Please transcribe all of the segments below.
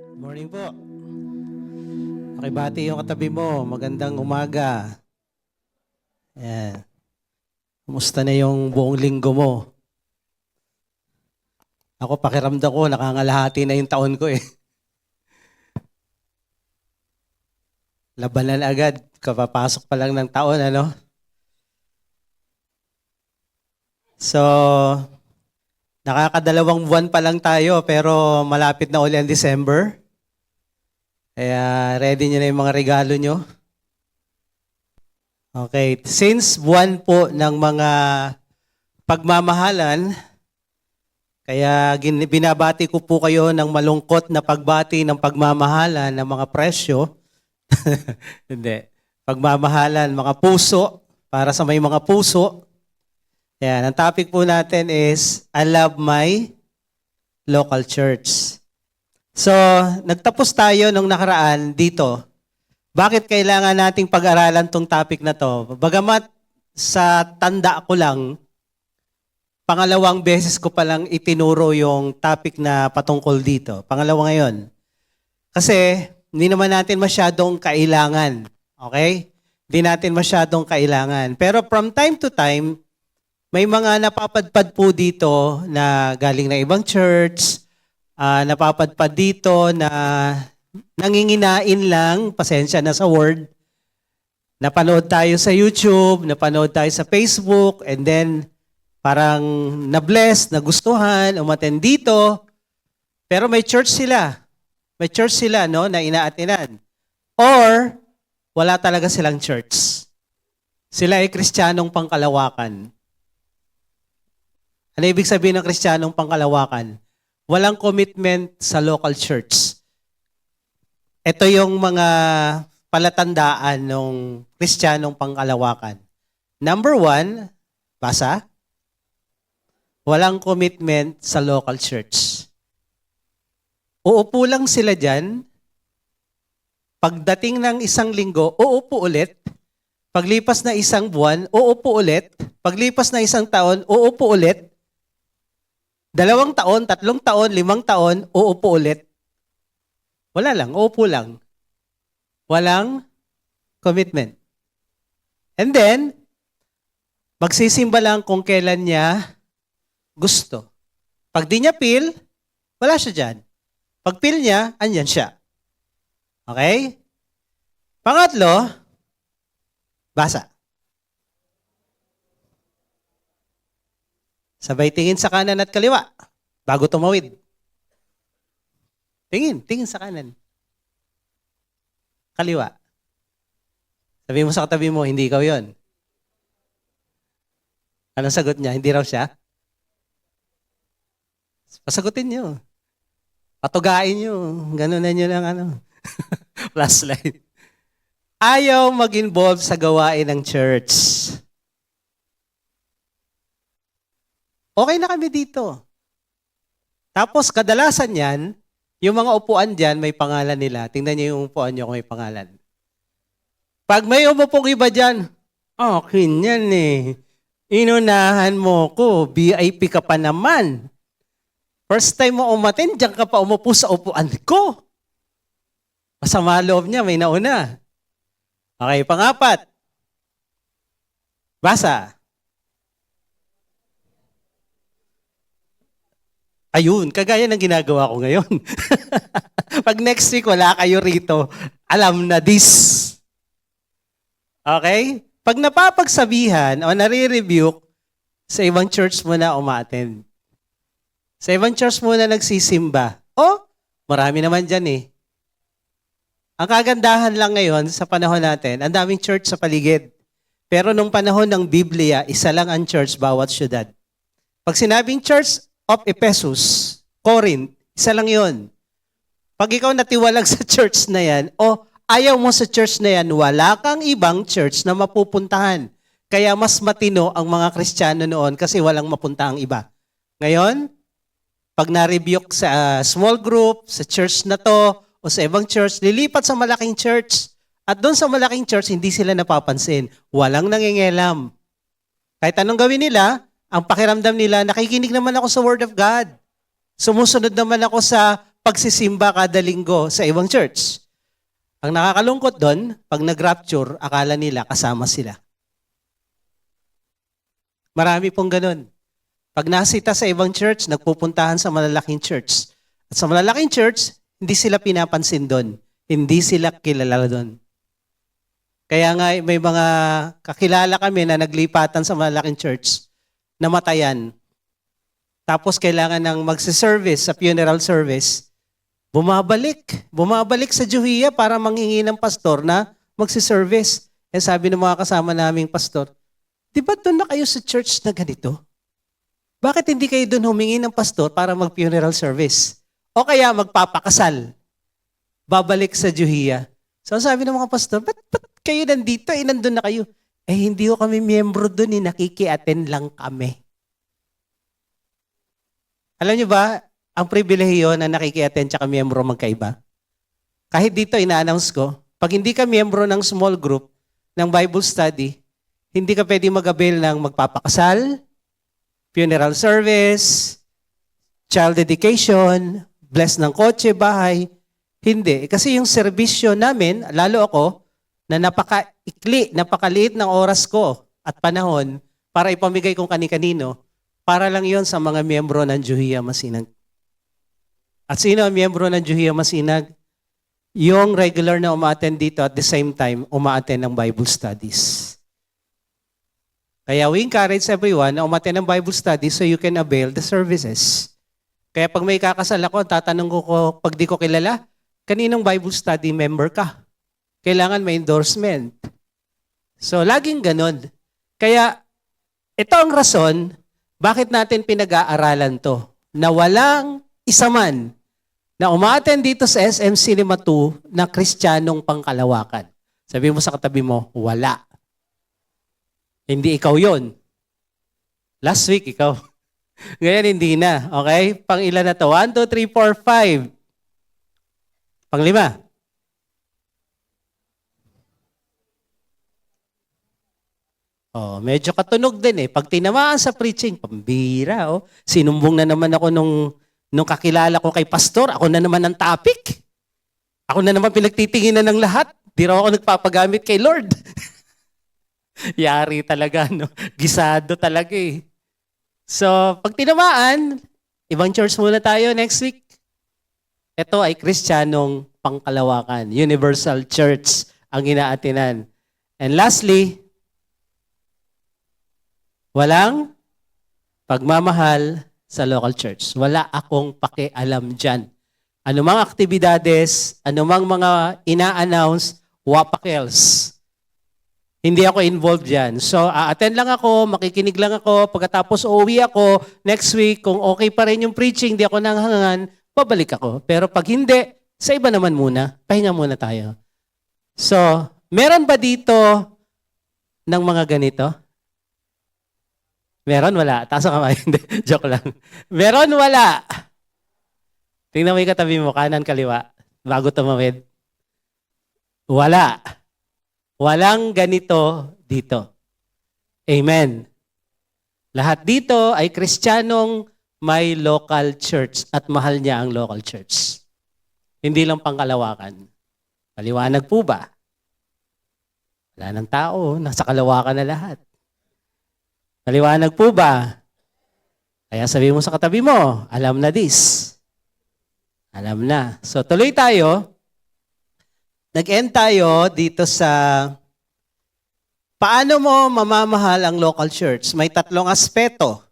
Morning po. Pakibati yung katabi mo. Magandang umaga. Ayan. Kumusta na yung buong linggo mo? Ako pakiramdam ko, nakangalahati na yung taon ko eh. Labanan agad. Kapapasok pa lang ng taon, ano? So, nakakadalawang buwan pa lang tayo pero malapit na uli ang December. Kaya ready nyo na yung mga regalo nyo. Okay, since buwan po ng mga pagmamahalan, kaya binabati ko po kayo ng malungkot na pagbati ng pagmamahalan ng mga presyo. Hindi. Pagmamahalan, mga puso, para sa may mga puso. Yan, ang topic po natin is, I love my local church. So, nagtapos tayo nung nakaraan dito. Bakit kailangan nating pag-aralan tong topic na to? Bagamat sa tanda ko lang, pangalawang beses ko palang itinuro yung topic na patungkol dito. Pangalawa ngayon. Kasi, hindi naman natin masyadong kailangan. Okay? Hindi natin masyadong kailangan. Pero from time to time, may mga napapadpad po dito na galing na ibang church, napapadpad dito na nanginginain lang, pasensya na sa word. Napanood tayo sa YouTube, napanood tayo sa Facebook, and then parang na-bless, nagustuhan, umattend dito. Pero may church sila. May church sila, no, na inaatinan. Or, wala talaga silang church. Sila ay Kristiyanong pangkalawakan. Ano ibig sabihin ng Kristiyanong pangkalawakan? Walang commitment sa local church. Ito yung mga palatandaan ng Kristiyanong pangkalawakan. Number 1, basa, walang commitment sa local church. Uupo lang sila dyan. Pagdating ng isang linggo, uupo ulit. Paglipas na isang buwan, uupo ulit. Paglipas na isang taon, uupo ulit. 2 taon, 3 taon, 5 taon, uupo ulit. Wala lang, uupo lang. Walang commitment. And then, magsisimba lang kung kailan niya gusto. Pag di niya feel, wala siya dyan. Pag feel niya, andyan siya. Okay? Pangatlo, basa. Sabay tingin sa kanan at kaliwa bago tumawid. Tingin sa kanan. Kaliwa. Sabi mo sa katabi mo, hindi ikaw yon. Anong sagot niya? Hindi raw siya? Pasagutin niyo. Patugain niyo. Ganun na niyo lang flashlight. Ayaw mag-involve sa gawain ng church. Okay na kami dito. Tapos kadalasan yan, yung mga upuan dyan, may pangalan nila. Tingnan niyo yung upuan niyo kung may pangalan. Pag may umupong iba dyan, akin yan eh. Inunahan mo ko, VIP ka pa naman. First time mo umatin, dyan ka pa umupo sa upuan ko. Masama loob niya, may nauna. Okay, pangapat. Basa. Ayun, kagaya ng ginagawa ko ngayon. Pag next week wala kayo rito, alam na this. Okay? Pag napapagsabihan o nare-rebuke, sa ibang church mo na umattend. Sa ibang church mo na nagsisimba. Marami naman dyan eh. Ang kagandahan lang ngayon sa panahon natin, ang daming church sa paligid. Pero nung panahon ng Biblia, isa lang ang church bawat syudad. Pag sinabing Church of Ephesus, Corinth, isa lang yun. Pag ikaw natiwalag sa church na yan, ayaw mo sa church na yan, wala kang ibang church na mapupuntahan. Kaya mas matino ang mga Kristiyano noon kasi walang mapuntahang iba. Ngayon, pag na-rebuke sa small group, sa church na to, o sa ibang church, lilipat sa malaking church. At doon sa malaking church, hindi sila napapansin. Walang nangingelam. Kahit anong gawin nila, ang pakiramdam nila, nakikinig naman ako sa Word of God. Sumusunod naman ako sa pagsisimba kada linggo sa ibang church. Ang nakakalungkot doon, pag nag-rapture, akala nila kasama sila. Marami pong ganun. Pag nasita sa ibang church, nagpupuntahan sa malalaking church. At sa malalaking church, hindi sila pinapansin doon. Hindi sila kilala doon. Kaya nga may mga kakilala kami na naglipatan sa malalaking church, namatayan. Tapos kailangan ng magsiservice sa funeral service. Bumabalik sa Juhia para manghingi ng pastor na magsiservice. Eh sabi ng mga kasama naming pastor, di ba doon na kayo sa church na ganito? Bakit hindi kayo doon humingi ng pastor para mag-funeral service? O kaya magpapakasal? Babalik sa Juhia. So sabi ng mga pastor, ba't kayo nandito? Nandun na kayo. Hindi ko kami miyembro doon, nakiki-attend lang kami. Alam niyo ba, ang pribilehiyo na nakiki-attend tsaka miyembro magkaiba? Kahit dito, ina-announce ko, pag hindi ka miyembro ng small group, ng Bible study, hindi ka pwede mag-avail ng magpapakasal, funeral service, child dedication, bless ng kotse, bahay. Hindi. Kasi yung serbisyo namin, lalo ako, na napaka-ikli, napakaliit ng oras ko at panahon para ipamigay kong kani-kanino, para lang yon sa mga miyembro ng Juhia Masinag. At sino ang miyembro ng Juhia Masinag? Yung regular na uma-attend dito at the same time, uma-attend ng Bible studies. Kaya we encourage everyone na umattend ng Bible studies so you can avail the services. Kaya pag may kakasal ako, tatanong ko pag di ko kilala, kaninong Bible study member ka? Kailangan may endorsement. So, laging ganun. Kaya, ito ang rason, bakit natin pinag-aaralan to? Na walang isa man na umaattend dito sa SM Cinema 2 na Kristiyanong pangkalawakan. Sabi mo sa katabi mo, wala. Hindi ikaw yon. Last week, ikaw. Ngayon, hindi na. Okay? Pang ilan na to? 1, 2, 3, 4, 5. Pang 5. Oh, medyo katunog din eh. Pag tinamaan sa preaching, pambira. Oh. Sinumbong na naman ako nung kakilala ko kay pastor. Ako na naman ang topic. Ako na naman pinagtitinginan ng lahat. Di raw ako nagpapagamit kay Lord. Yari talaga, no? Gisado talaga eh. So, pag tinamaan, ibang church muna tayo next week. Ito ay Kristiyanong pangkalawakan. Universal Church ang inaatinan. And lastly, walang pagmamahal sa local church. Wala akong pakialam dyan. Anumang aktibidades, anumang mga ina-announce, wapakels. Hindi ako involved dyan. So, attend lang ako, makikinig lang ako, pagkatapos uuwi ako, next week, kung okay pa rin yung preaching, di ako nanghangan, pabalik ako. Pero pag hindi, sa iba naman muna, pahinga muna tayo. So, meron ba dito ng mga ganito? Meron, wala. Taas ang kamay. Joke lang. Meron, wala. Tingnan mo yung katabi mo, kanan, kaliwa. Bago tumawid. Wala. Walang ganito dito. Amen. Lahat dito ay Kristiyanong may local church at mahal niya ang local church. Hindi lang pangkalawakan. Paliwanag po ba? Wala ng tao. Nasa kalawakan na lahat. Paliwanag po ba? Kaya sabi mo sa katabi mo, alam na this. Alam na. So tuloy tayo. Nag-end tayo dito sa paano mo mamamahal ang local church. May 3 aspeto.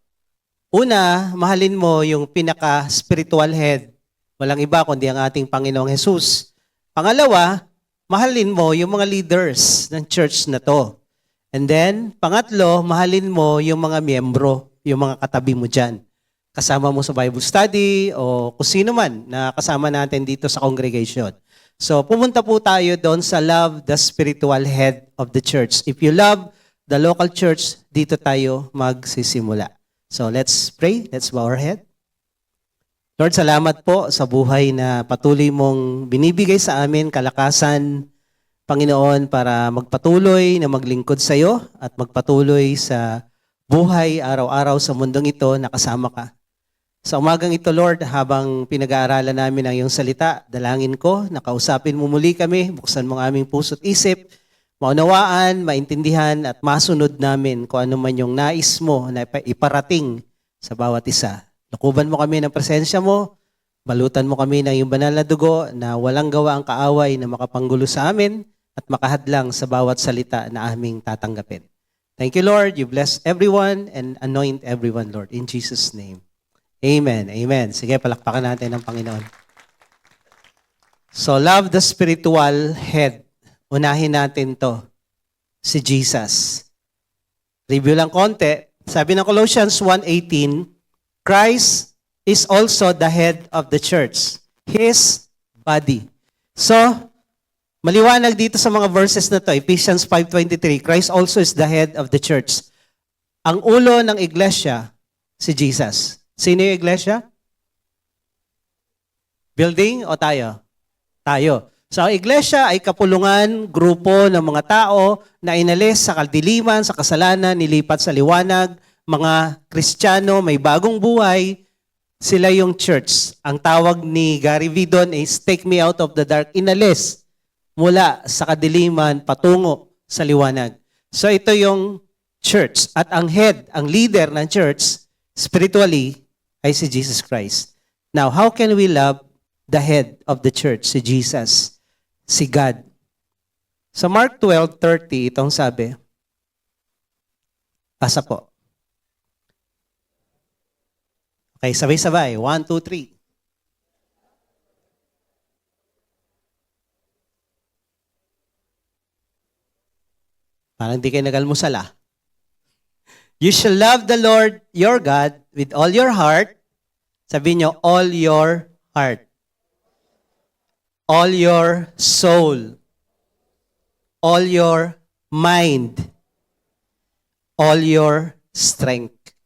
Una, mahalin mo yung pinaka-spiritual head. Walang iba kundi ang ating Panginoong Jesus. Pangalawa, mahalin mo yung mga leaders ng church na to. And then, pangatlo, mahalin mo yung mga miyembro, yung mga katabi mo dyan. Kasama mo sa Bible study o kung sino man na kasama natin dito sa congregation. So, pumunta po tayo doon sa love the spiritual head of the church. If you love the local church, dito tayo magsisimula. So, let's pray. Let's bow our head. Lord, salamat po sa buhay na patuloy mong binibigay sa amin, kalakasan, Panginoon, para magpatuloy na maglingkod sa iyo at magpatuloy sa buhay araw-araw sa mundong ito na kasama ka. Sa umagang ito, Lord, habang pinag-aaralan namin ang iyong salita, dalangin ko, nakausapin mo muli kami, buksan mo ang aming puso't isip, maunawaan, maintindihan at masunod namin kung ano man yung nais mo na iparating sa bawat isa. Lukuban mo kami ng presensya mo, balutan mo kami ng iyong banal na dugo na walang gawa ang kaaway na makapanggulo sa amin at makahadlang sa bawat salita na aming tatanggapin. Thank you, Lord. You bless everyone and anoint everyone, Lord. In Jesus' name. Amen. Amen. Sige, palakpakan natin ang Panginoon. So, love the spiritual head. Unahin natin to. Si Jesus. Review lang konti. Sabi ng Colossians 1:18, Christ is also the head of the church. His body. So, maliwanag dito sa mga verses na to, Ephesians 5:23, Christ also is the head of the church. Ang ulo ng iglesia, si Jesus. Sino yung iglesia? Building o tayo? Tayo. So, ang iglesia ay kapulungan, grupo ng mga tao na inalis sa kadiliman, sa kasalanan, nilipat sa liwanag, mga Kristiyano, may bagong buhay, sila yung church. Ang tawag ni Gary V. doon is, take me out of the dark. Inalis mula sa kadiliman patungo sa liwanag. So ito yung church. At ang head, ang leader ng church, spiritually, ay si Jesus Christ. Now, how can we love the head of the church, si Jesus, si God? Sa Mark 12:30, itong sabi. Pasa po. Okay, sabay-sabay. 1, 2, 3. Parang di kayo nag-almusal ah. You shall love the Lord your God with all your heart. Sabihin nyo, all your heart. All your soul. All your mind. All your strength.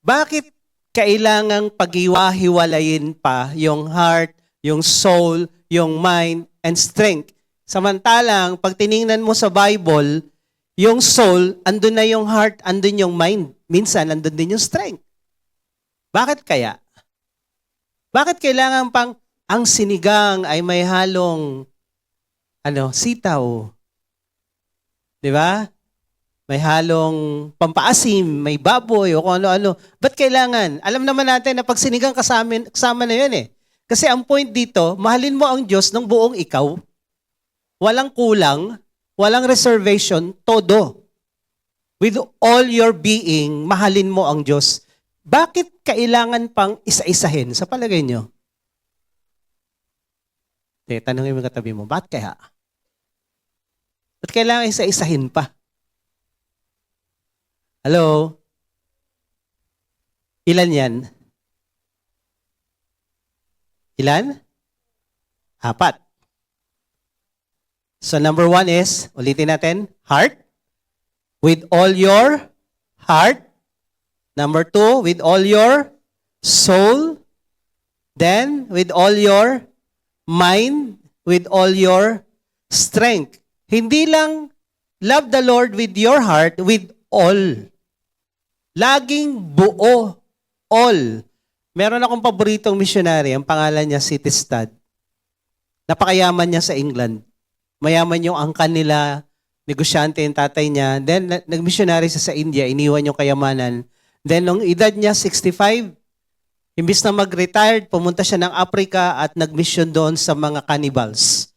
Bakit kailangang pag-iwa-hiwalayin pa yung heart, yung soul, yung mind, and strength? Samantalang, pag tiningnan mo sa Bible, yung soul, andun na yung heart, andun yung mind. Minsan, andun din yung strength. Bakit kaya? Bakit kailangan pang ang sinigang ay may halong sitaw? Di ba? May halong pampaasim, may baboy, o kung ano-ano. Ba't kailangan? Alam naman natin na pag sinigang kasama na yun eh. Kasi ang point dito, mahalin mo ang Diyos ng buong ikaw. Walang kulang, walang reservation, todo. With all your being, mahalin mo ang Diyos. Bakit kailangan pang isa-isahin sa palagay nyo? Tanungin mo katabi mo, bakit kaya? Ba't kailangan isa-isahin pa? Hello? Ilan yan? Ilan? 4. So number 1 is, ulitin natin, heart. With all your heart. Number 2, with all your soul. Then, with all your mind. With all your strength. Hindi lang love the Lord with your heart, with all. Laging buo. All. Meron akong paboritong missionary, ang pangalan niya si Tistad. Napakayaman niya sa England. Mayaman yung angkan nila, negosyante yung tatay niya. Then, nag-missionary siya sa India, iniwan yung kayamanan. Then, nung edad niya, 65, imbis na mag-retired, pumunta siya ng Africa at nag-mission doon sa mga cannibals.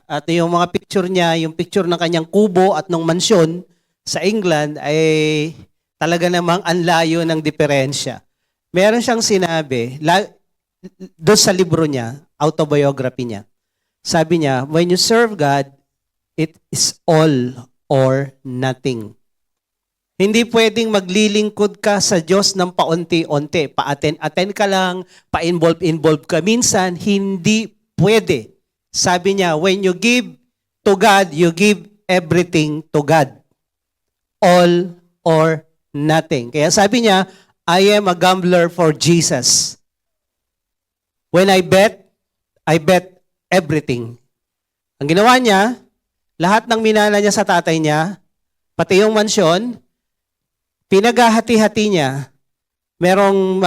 At yung mga picture niya, yung picture ng kanyang kubo at ng mansyon sa England ay talaga namang anlayo ng diferensya. Meron siyang sinabi, doon sa libro niya, autobiography niya, sabi niya, when you serve God, it is all or nothing. Hindi pwedeng maglilingkod ka sa Diyos ng paunti-unti. Pa-attend ka lang, pa-involve ka. Minsan, hindi pwede. Sabi niya, when you give to God, you give everything to God. All or nothing. Kaya sabi niya, I am a gambler for Jesus. When I bet everything. Ang ginawa niya, lahat ng minana niya sa tatay niya, pati yung mansyon, pinaghahati-hati niya merong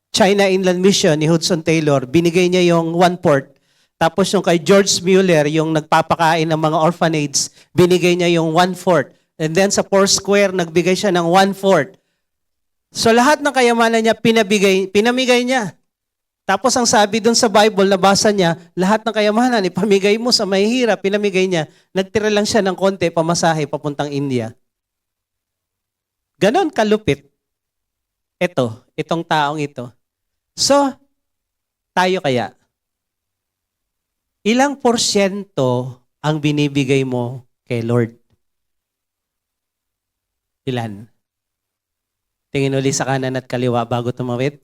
China Inland Mission ni Hudson Taylor, binigay niya yung 1/4. Tapos yung kay George Mueller, yung nagpapakain ng mga orphanage, binigay niya yung 1/4. And then sa Foursquare, nagbigay siya ng 1/4. So lahat ng kayamanan niya, pinamigay niya. Tapos ang sabi dun sa Bible, nabasa niya, lahat ng kayamanan, ipamigay mo sa mahihirap, pinamigay niya. Nagtira lang siya ng konti, pamasahe, papuntang India. Ganon kalupit. Itong taong ito. So, tayo kaya, ilang porsyento ang binibigay mo kay Lord? Ilan? Tingin uli sa kanan at kaliwa bago tumawid.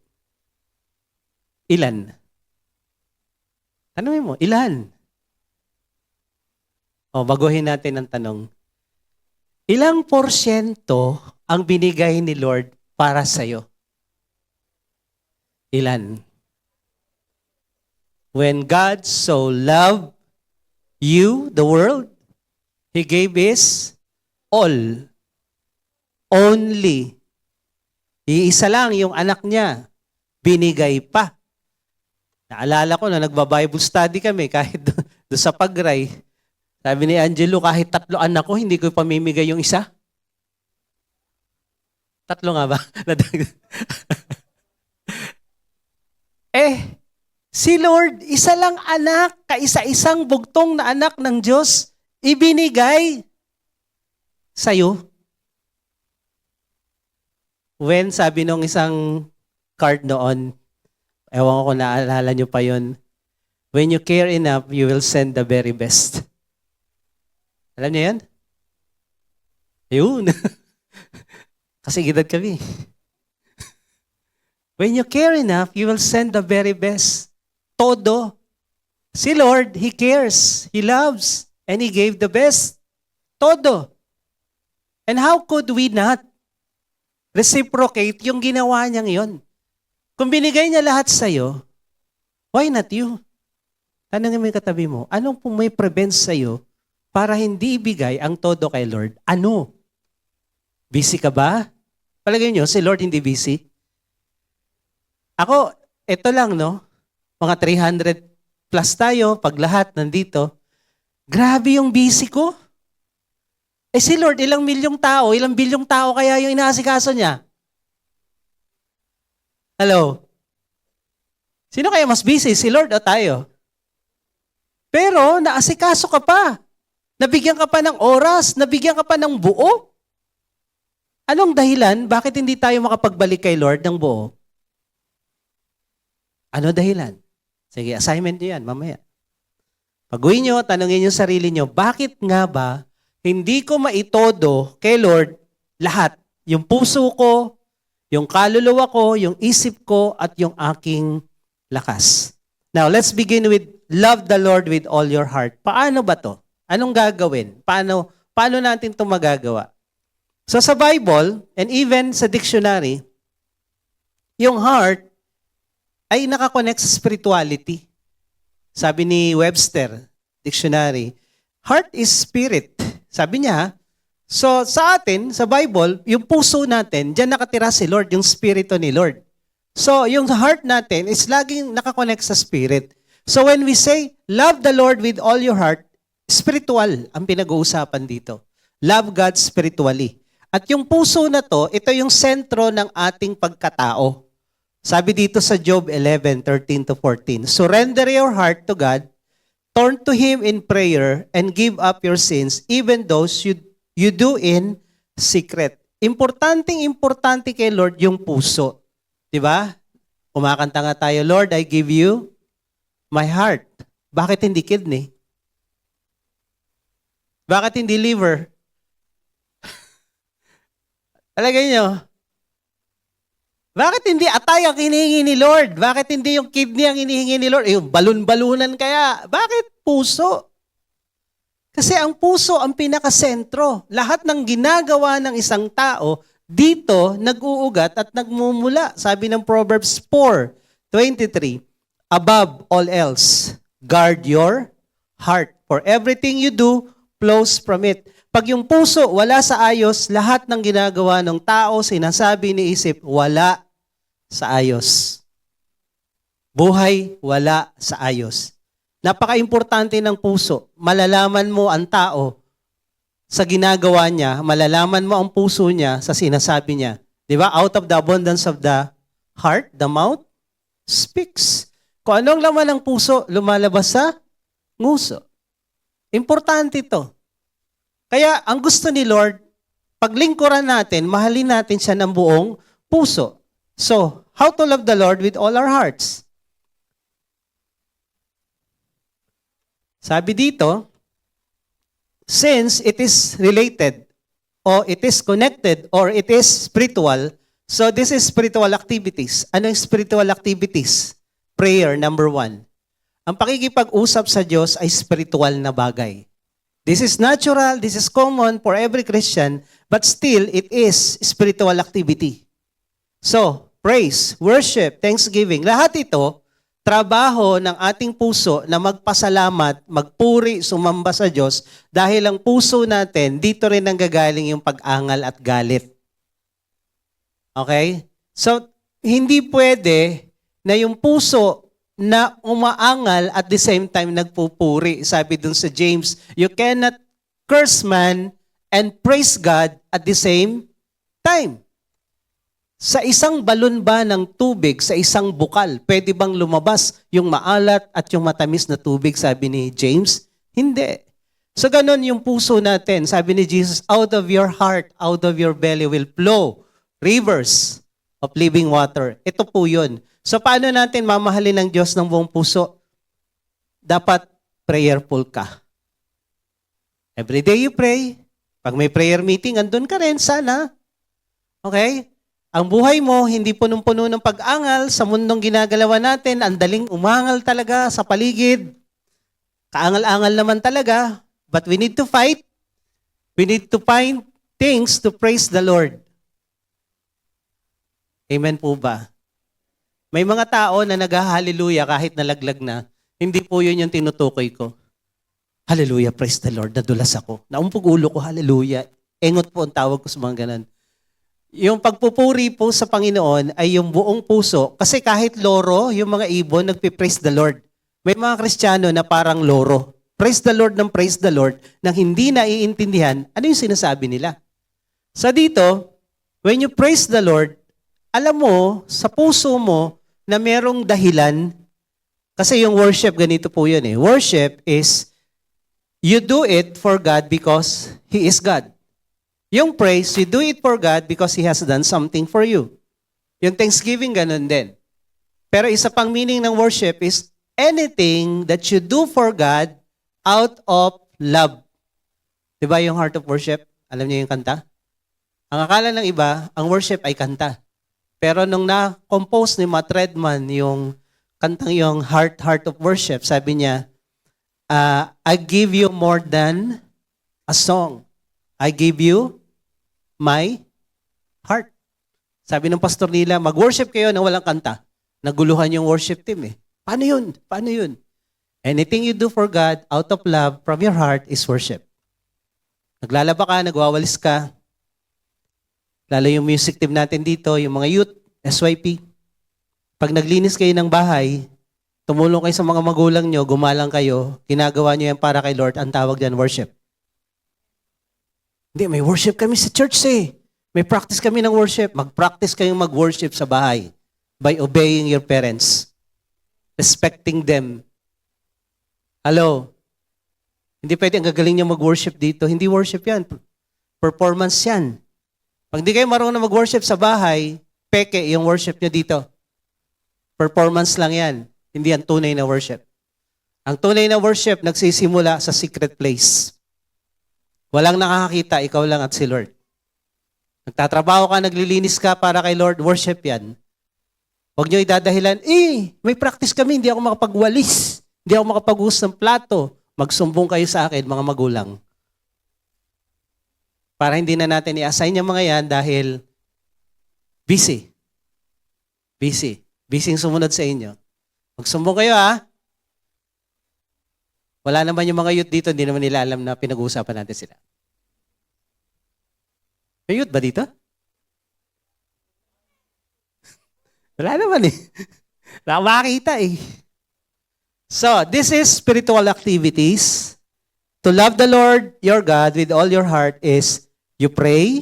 Ilan? Tanungin mo, ilan? O, baguhin natin ang tanong. Ilang porsyento ang binigay ni Lord para sa'yo? Ilan? When God so loved you, the world, He gave His all. Only. Iisa lang yung anak niya. Binigay pa. Naalala ko na nagba-Bible study kami kahit doon sa Pagray. Sabi ni Angelo, kahit 3 anak ko, hindi ko pamimigay yung isa. 3 nga ba? Si Lord, isa lang anak, kaisa-isang bugtong na anak ng Diyos, ibinigay sa'yo. When sabi nung isang card noon, ewan ko kung naalala nyo pa yun, when you care enough, you will send the very best. Alam niyo yan? Yun. Kasi gidad kami. When you care enough, you will send the very best. Todo. Si Lord, He cares, He loves, and He gave the best. Todo. And how could we not reciprocate yung ginawa niyang yon? Kung binigay niya lahat sa'yo, why not you? Tanungin mo yung katabi mo, anong may prevent sa'yo para hindi ibigay ang todo kay Lord? Ano? Busy ka ba? Palagay niyo, si Lord hindi busy? Ako, ito lang, no? Mga 300 plus tayo, pag lahat nandito. Grabe yung busy ko. Si Lord, ilang bilyong tao kaya yung inaasikaso niya? Hello? Sino kaya mas busy, si Lord o tayo? Pero naasikaso ka pa. Nabigyan ka pa ng oras, nabigyan ka pa ng buo. Anong dahilan? Bakit hindi tayo makapagbalik kay Lord ng buo? Ano dahilan? Sige, assignment niyo yan, mamaya. Pag-uwi niyo, tanungin niyo sarili niyo, bakit nga ba hindi ko maitodo kay Lord lahat? Yung puso ko, yung kaluluwa ko, yung isip ko, at yung aking lakas. Now, let's begin with love the Lord with all your heart. Paano ba to? Anong gagawin? Paano natin ito magagawa? So sa Bible, and even sa dictionary, yung heart ay nakakonect sa spirituality. Sabi ni Webster Dictionary, heart is spirit. Sabi niya, so sa atin, sa Bible, yung puso natin, diyan nakatira si Lord, yung spirito ni Lord. So yung heart natin is laging nakakonect sa spirit. So when we say, love the Lord with all your heart, spiritual ang pinag-uusapan dito. Love God spiritually. At yung puso na to, ito yung sentro ng ating pagkatao. Sabi dito sa Job 11:13-14, surrender your heart to God, turn to Him in prayer, and give up your sins, even those you do in secret. Importante kay Lord yung puso. Diba? Kumakanta nga tayo, Lord, I give you my heart. Bakit hindi kidney? Bakit hindi liver? Alagay nyo, bakit hindi atay ang hinihingi ni Lord? Bakit hindi yung kidney ang hinihingi ni Lord? Yung balon-balunan kaya. Bakit puso? Kasi ang puso ang pinakasentro. Lahat ng ginagawa ng isang tao, dito nag-uugat at nagmumula. Sabi ng Proverbs 4:23, above all else, guard your heart. For everything you do flows from it. Pag yung puso wala sa ayos, lahat ng ginagawa ng tao, sinasabi, niisip, wala sa ayos. Buhay, wala sa ayos. Napaka-importante ng puso. Malalaman mo ang tao sa ginagawa niya, malalaman mo ang puso niya sa sinasabi niya. Di ba? Out of the abundance of the heart, the mouth speaks. Kung anong laman ng puso, lumalabas sa nguso. Importante ito. Kaya ang gusto ni Lord, paglingkuran natin, mahalin natin siya ng buong puso. So, how to love the Lord with all our hearts? Sabi dito, since it is related, or it is connected, or it is spiritual, so this is spiritual activities. Ano yung spiritual activities? Prayer, number 1. Ang pakikipag-usap sa Diyos ay spiritual na bagay. This is natural, this is common for every Christian, but still, it is spiritual activity. So, praise, worship, thanksgiving, lahat ito, trabaho ng ating puso na magpasalamat, magpuri, sumamba sa Diyos, dahil ang puso natin, dito rin nanggagaling yung pag-angal at galit. Okay? So, hindi pwede na yung puso na umaangal at the same time nagpupuri. Sabi dun sa James, you cannot curse man and praise God at the same time. Sa isang balon ba ng tubig, sa isang bukal, pwede bang lumabas yung maalat at yung matamis na tubig, sabi ni James? Hindi. So ganun yung puso natin. Sabi ni Jesus, out of your heart, out of your belly will flow rivers of living water. Ito po yun. So paano natin mamahalin ng Diyos ng buong puso? Dapat prayerful ka. Every day you pray. Pag may prayer meeting, andun ka rin, sana. Okay? Ang buhay mo, hindi punong-puno ng pag-angal sa mundong ginagalawan natin. Ang daling umangal talaga sa paligid. Kaangal-angal naman talaga. But we need to fight. We need to find things to praise the Lord. Amen po ba? May mga tao na nag-hallelujah kahit nalaglag na. Hindi po yun yung tinutukoy ko. Hallelujah, praise the Lord. Nadulas ako. Naumpog ulo ko, hallelujah. Engot po ang tawag ko sa mga ganun. Yung pagpupuri po sa Panginoon ay yung buong puso. Kasi kahit loro, yung mga ibon, nagpipraise the Lord. May mga Kristiyano na parang loro. Praise the Lord ng praise the Lord nang hindi naiintindihan ano yung sinasabi nila. So dito, when you praise the Lord, alam mo, sa puso mo, na merong dahilan, kasi yung worship, ganito po yun eh. Worship is, you do it for God because He is God. Yung praise, you do it for God because He has done something for you. Yung thanksgiving, ganun din. Pero isa pang meaning ng worship is, anything that you do for God out of love. Diba yung heart of worship? Alam niyo yung kanta? Ang akala ng iba, ang worship ay kanta. Pero nung na-compose ni Matt Redman yung kantang yung Heart of Worship, sabi niya, I give you more than a song. I give you my heart. Sabi ng pastor nila, mag-worship kayo na walang kanta. Naguluhan yung worship team eh. Paano yun? Paano yun? Anything you do for God out of love from your heart is worship. Naglalaba ka, nagwawalis ka, lalo yung music team natin dito, yung mga youth, SYP. Pag naglinis kayo ng bahay, tumulong kayo sa mga magulang nyo, gumalang kayo, ginagawa nyo yan para kay Lord, ang tawag dyan, worship. Hindi, may worship kami sa church eh. May practice kami ng worship. Mag-practice kayong mag-worship sa bahay by obeying your parents. Respecting them. Hello? Hindi pwede ang gagaling nyo mag-worship dito. Hindi worship yan. Performance yan. Pag di kayo marunong na mag-worship sa bahay, peke yung worship nyo dito. Performance lang yan. Hindi yan tunay na worship. Ang tunay na worship nagsisimula sa secret place. Walang nakakakita, ikaw lang at si Lord. Nagtatrabaho ka, naglilinis ka para kay Lord, worship yan. Huwag nyo idadahilan, may practice kami, hindi ako makapagwalis. Hindi ako makapag-us ng plato. Magsumbong kayo sa akin, mga magulang. Para hindi na natin i-assign yung mga yan dahil busy. Busy. Busy yung sumunod sa inyo. Magsumbong kayo ha. Wala naman yung mga youth dito, hindi naman nila alam na pinag-uusapan natin sila. May youth ba dito? Wala naman eh. Wala akong makakita eh. So, this is spiritual activities. To love the Lord your God with all your heart is you pray,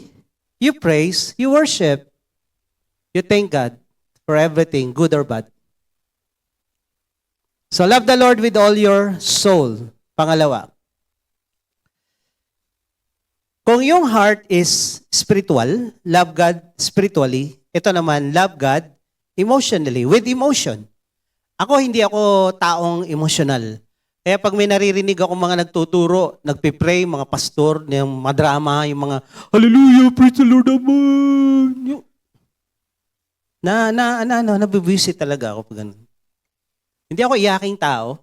you praise, you worship, you thank God for everything, good or bad. So, love the Lord with all your soul. Pangalawa, kung yung heart is spiritual, love God spiritually, ito naman, love God emotionally, with emotion. Hindi ako taong emotional. Kaya pag may naririnig ako mga nagtuturo, nagpipray, mga pastor, yung madrama, yung mga, Hallelujah, praise the Lord, amen. Yung, nabibisit talaga ako pag ganun. Hindi ako iyaking tao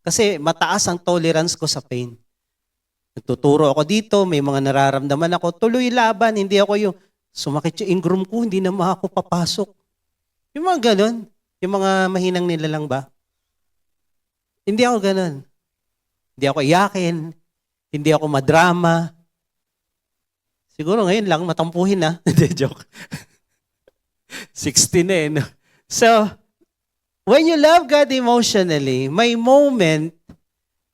kasi mataas ang tolerance ko sa pain. Nagtuturo ako dito, may mga nararamdaman ako, tuloy laban, hindi ako yung sumakit yung ingroom ko, hindi na ako papasok. Yung mga ganun, yung mga mahinang nila lang ba? Hindi ako ganun. Hindi ako iyakin, hindi ako madrama. Siguro ngayon lang, matampuhin na. Hindi, joke. 16 na eh. No? So, when you love God emotionally, may moment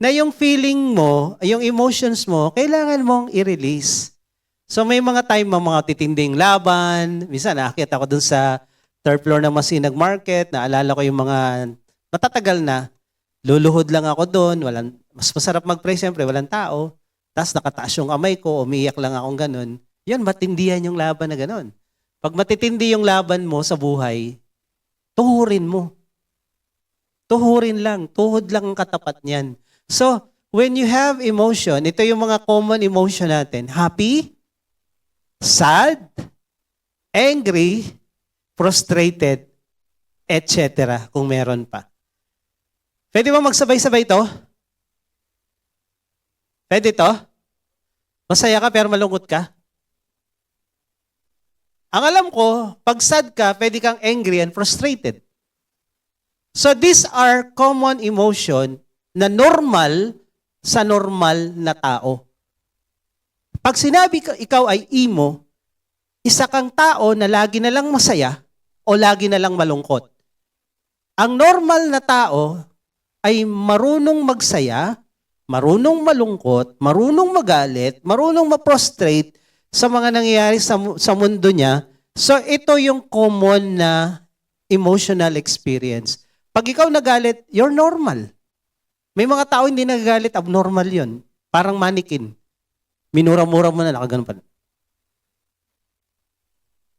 na yung feeling mo, yung emotions mo, kailangan mong i-release. So may mga time mga titinding laban. Minsan nakakita ako dun sa third floor ng Masinag Market, naalala ko yung mga matatagal na, luluhod lang ako doon, mas masarap mag-pray siyempre, walang tao. Tapos nakataas yung kamay ko, umiiyak lang akong ganun. Yun, matindihan yung laban na ganun. Pag matitindi yung laban mo sa buhay, tuhurin mo. Tuhurin lang. Tuhod lang ang katapat niyan. So, when you have emotion, ito yung mga common emotion natin. Happy, sad, angry, frustrated, etc. Kung meron pa. Pwede ba magsabay-sabay ito? Pwede ito? Masaya ka pero malungkot ka? Ang alam ko, pag sad ka, pwede kang angry and frustrated. So these are common emotion na normal sa normal na tao. Pag sinabi ka, ikaw ay emo, isa kang tao na lagi na lang masaya o lagi na lang malungkot. Ang normal na tao ay marunong magsaya, marunong malungkot, marunong magalit, marunong ma-prostrate sa mga nangyayari sa mundo niya. So ito yung common na emotional experience. Pag ikaw nagalit, you're normal. May mga tao hindi nagagalit, abnormal yon. Parang mannequin. Minura-mura mo na, nakaganon pa.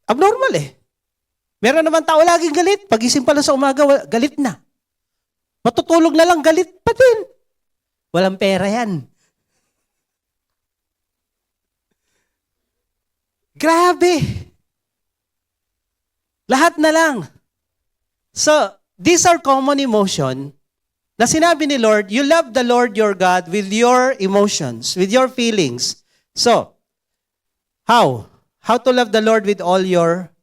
Abnormal eh. Meron naman tao laging galit. Pagising pala sa umaga, galit na. Matutulog na lang, galit pa din. Walang pera yan. Grabe. Lahat na lang. So, these are common emotion na sinabi ni Lord, you love the Lord your God with your emotions, with your feelings. So, how? How to love the Lord with all your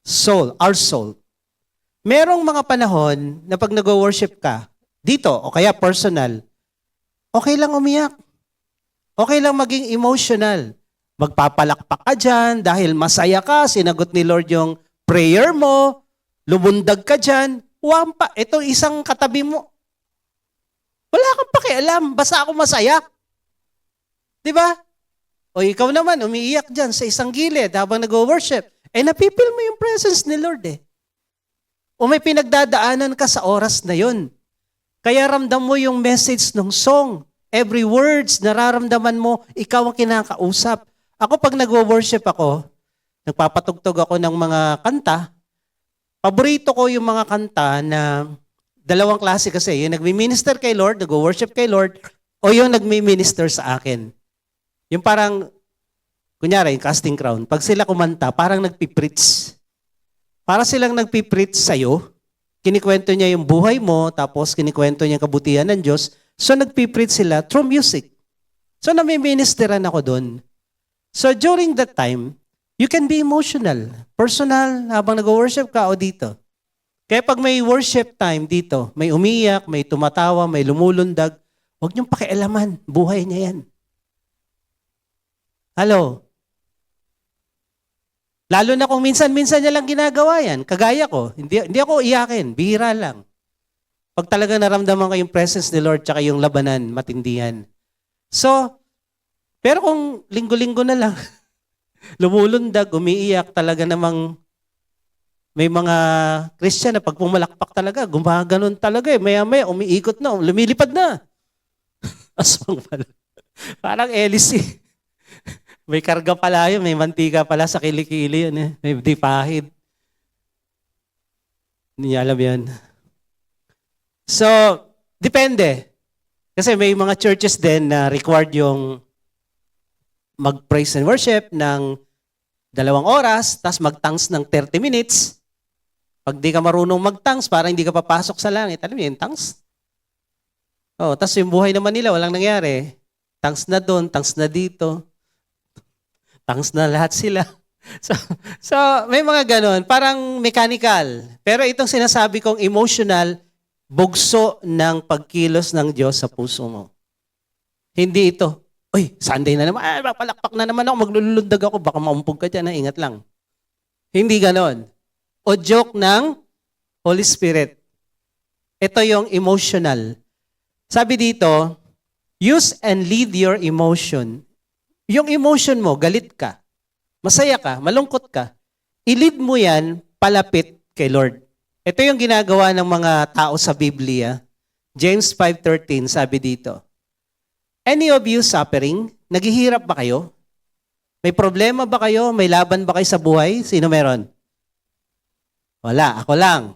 soul, our soul. Merong mga panahon na pag nag-worship ka, dito o kaya personal, okay lang umiyak. Okay lang maging emotional. Magpapalakpak ka dyan dahil masaya ka, sinagot ni Lord yung prayer mo, lumundag ka dyan, wampa, itong isang katabi mo. Wala kang pakialam, basta ako masaya. Di ba? O ikaw naman, umiiyak dyan sa isang gilid habang nag-worship. Napipil mo yung presence ni Lord eh. O may pinagdadaanan ka sa oras na yon. Kaya ramdam mo yung message ng song. Every words, nararamdaman mo, ikaw ang kinakausap. Ako pag nag-worship ako, nagpapatugtog ako ng mga kanta, paborito ko yung mga kanta na dalawang klase kasi. Yung nagmi-minister kay Lord, nag-worship kay Lord, o yung nagmi-minister sa akin. Yung parang, kunyari, yung Casting Crown, pag sila kumanta, parang nagpipreach. Para silang nagpipreach sa'yo, kinikwento niya yung buhay mo, tapos kinikwento niya yung kabutihan ng Diyos, so nagpipreach sila through music. So nami-ministeran ako doon. So during that time, you can be emotional, personal, habang nag-worship ka o dito. Kaya pag may worship time dito, may umiyak, may tumatawa, may lumulundag, huwag niyong pakialaman, buhay niya yan. Hello? Lalo na kung minsan-minsan niya lang ginagawa yan. Kagaya ko, hindi ako iyakin, bihira lang. Pag talaga naramdaman ko yung presence ni Lord tsaka yung labanan, matindihan. So, pero kung linggo-linggo na lang, lumulundag, umiiyak, talaga namang may mga Christian na pag pumalakpak talaga, gumaganon talaga eh. Maya-maya, umiikot na, lumilipad na. Aswang pala. Parang Ellis eh. May karga pala yun, may mantika pala sa kilikili yun eh. May dipahid. Hindi niya alam yan. So, depende. Kasi may mga churches din na required yung mag-praise and worship ng 2 oras, tapos mag-tongues ng 30 minutes. Pag di ka marunong mag-tongues, parang hindi ka papasok sa langit. Alam mo yun, tongues? Oh, tapos yung buhay naman nila, walang nangyari. Tongues na doon, tongues na dito. Tongues na lahat sila. So may mga ganon, parang mechanical. Pero itong sinasabi kong emotional, bugso ng pagkilos ng Diyos sa puso mo. Hindi ito, uy, Sunday na naman, papalakpak na naman ako, maglulundag ako, baka maumpog ka dyan, ingat lang. Hindi ganon. O joke ng Holy Spirit. Ito yung emotional. Sabi dito, use and lead your emotion. Yung emotion mo, galit ka, masaya ka, malungkot ka, i-lead mo yan palapit kay Lord. Ito yung ginagawa ng mga tao sa Biblia. James 5:13 sabi dito, any of you suffering, naghihirap ba kayo? May problema ba kayo? May laban ba kayo sa buhay? Sino meron? Wala, ako lang.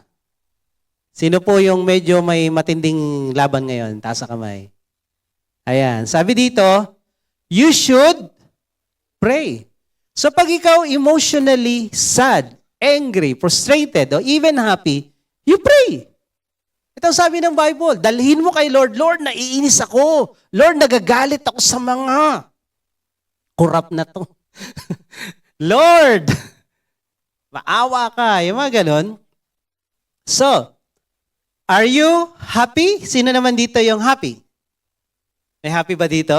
Sino po yung medyo may matinding laban ngayon? Taas sa kamay. Ayan, sabi dito, you should pray. So pag ikaw emotionally sad, angry, frustrated, or even happy, you pray. Ito sabi ng Bible, dalhin mo kay Lord, Lord, naiinis ako. Lord, nagagalit ako sa mga corrupt na to. Lord, maawa ka. Yung mga ganon. So, are you happy? Sino naman dito yung happy? May happy ba dito?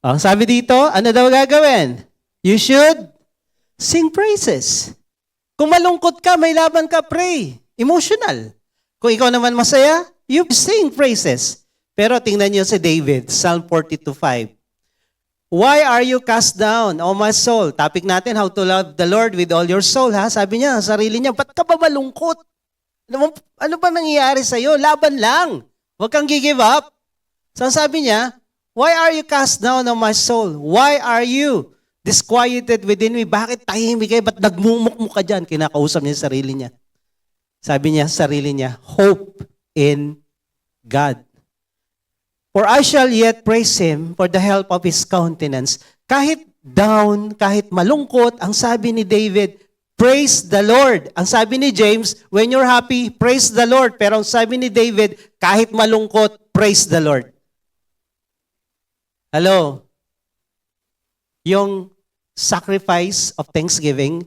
Oh, sabi dito, ano daw gagawin? You should sing praises. Kung malungkot ka, may laban ka, pray. Emotional. Kung ikaw naman masaya, you sing praises. Pero tingnan niyo si David, Psalm 42:5. Why are you cast down, O my soul? Topic natin, how to love the Lord with all your soul. Ha? Sabi niya, sarili niya, ba't ka ba malungkot? Ano ba nangyayari sa'yo? Laban lang. Huwag kang give up. So sabi niya, why are you cast down, O my soul? Why are you disquieted within me? Bakit tahimik kayo? Ba't nagmumukmuk ka dyan? Kinakausap niya sa sarili niya. Sabi niya sa sarili niya, hope in God. For I shall yet praise Him for the help of His countenance. Kahit down, kahit malungkot, ang sabi ni David, praise the Lord. Ang sabi ni James, when you're happy, praise the Lord. Pero ang sabi ni David, kahit malungkot, praise the Lord. Hello? Yung sacrifice of thanksgiving,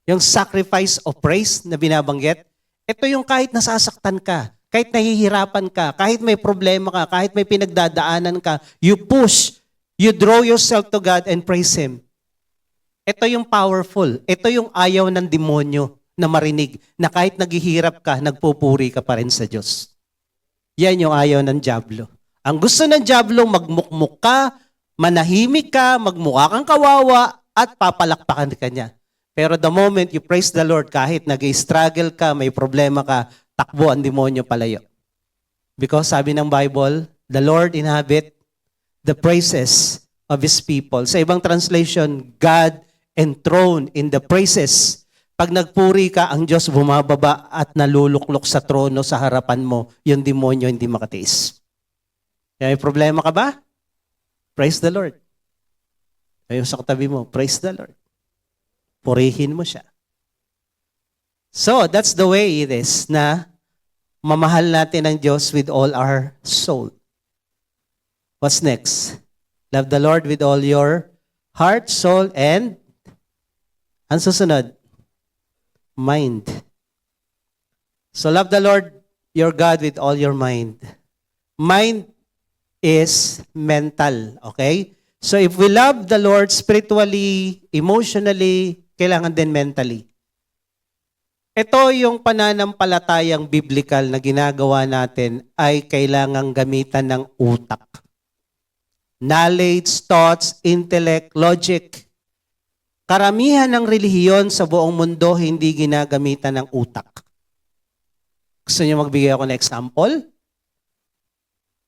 yung sacrifice of praise na binabanggit, ito yung kahit nasasaktan ka, kahit nahihirapan ka, kahit may problema ka, kahit may pinagdadaanan ka, you push, you draw yourself to God and praise Him. Ito yung powerful. Ito yung ayaw ng demonyo na marinig, na kahit naghihirap ka, nagpupuri ka pa rin sa Diyos. Yan yung ayaw ng dyablo. Ang gusto ng dyablo, magmukmuk ka, manahimik ka, magmukha kang kawawa, at papalakpakan ka niya. Pero the moment you praise the Lord, kahit nag-struggle ka, may problema ka, takbo ang demonyo palayo. Because sabi ng Bible, the Lord inhabit the praises of His people. Sa ibang translation, God enthroned in the praises. Pag nagpuri ka, ang Diyos bumababa at naluluklok sa trono sa harapan mo, yung demonyo hindi makatiis. Kaya may problema ka ba? Praise the Lord. Ayun sa katabi mo, praise the Lord. Purihin mo siya. So, that's the way it is na mamahal natin ang Diyos with all our soul. What's next? Love the Lord with all your heart, soul, and ang susunod, mind. So, love the Lord your God with all your mind. Mind is mental, okay? So if we love the Lord spiritually, emotionally, kailangan din mentally. Ito yung pananampalatayang biblical na ginagawa natin ay kailangang gamitan ng utak. Knowledge, thoughts, intellect, logic. Karamihan ng relihiyon sa buong mundo hindi ginagamitan ng utak. Gusto niyo magbigay ako ng example?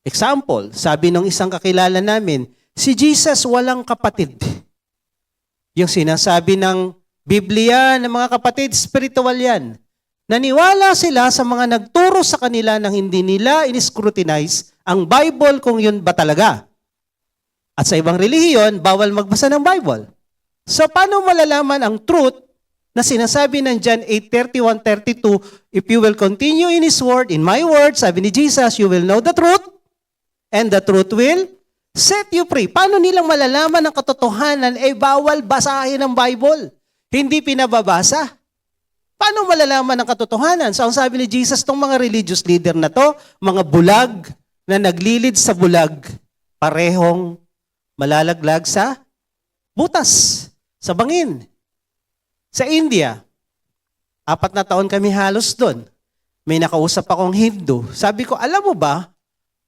Example, sabi ng isang kakilala namin, si Jesus walang kapatid. Yung sinasabi ng Biblia ng mga kapatid, spiritual yan. Naniwala sila sa mga nagturo sa kanila nang hindi nila in-scrutinize ang Bible kung yun ba talaga. At sa ibang relihiyon, bawal magbasa ng Bible. So paano malalaman ang truth na sinasabi ng John 8:31-32, if you will continue in His word, in my word, sabi ni Jesus, you will know the truth, and the truth will set you free. Paano nilang malalaman ang katotohanan? Bawal basahin ang Bible. Hindi pinababasa. Paano malalaman ang katotohanan? So ang sabi ni Jesus, tong mga religious leader na to, mga bulag na naglilid sa bulag, parehong malalaglag sa butas, sa bangin. Sa India, 4 na taon kami halos doon. May nakausap akong Hindu. Sabi ko, alam mo ba,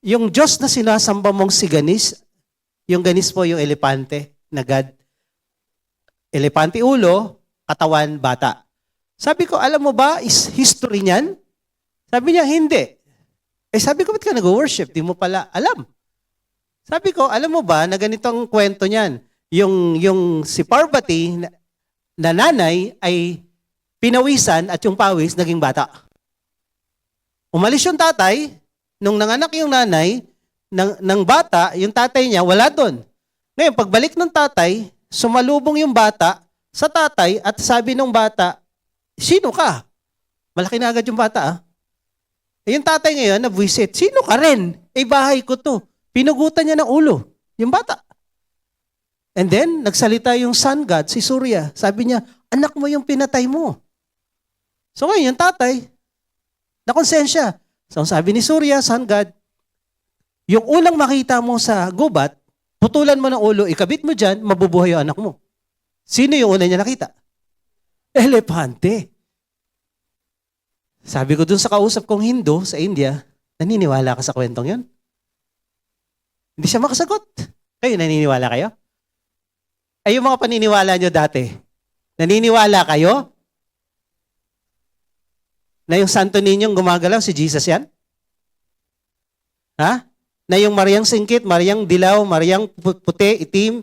yung Diyos na sinasamba mong si Ganesh, yung Ganesh po yung elepante na God. Elepante ulo, katawan bata. Sabi ko, alam mo ba, is history niyan? Sabi niya, hindi. Sabi ko, ba't ka nag-worship? Di mo pala alam. Sabi ko, alam mo ba, na ganitong kwento niyan, yung si Parvati na nanay ay pinawisan at yung pawis naging bata. Umalis yung tatay, nung nanganak yung nanay ng bata, yung tatay niya wala doon. Ngayon, pagbalik ng tatay, sumalubong yung bata sa tatay at sabi ng bata, sino ka? Malaki na agad yung bata ah. Yung tatay ngayon, nabwisit, sino ka rin? Bahay ko to. Pinugutan niya ng ulo, yung bata. And then, nagsalita yung sun god, si Surya. Sabi niya, anak mo yung pinatay mo. So ngayon, yung tatay, nakonsensya. So sabi ni Surya, sun god, yung ulang makita mo sa gubat, putulan mo ng ulo, ikabit mo dyan, mabubuhay yung anak mo. Sino yung una niya nakita? Elepante. Sabi ko dun sa kausap kong Hindu sa India, naniniwala ka sa kwentong yun? Hindi siya makasagot. Kayo, naniniwala kayo? Ay, yung mga paniniwala nyo dati, naniniwala kayo? Na yung Santo Ninyong gumagalaw, si Jesus yan? Ha? Na yung Mariang Singkit, Mariang Dilaw, Mariang Puti, Itim,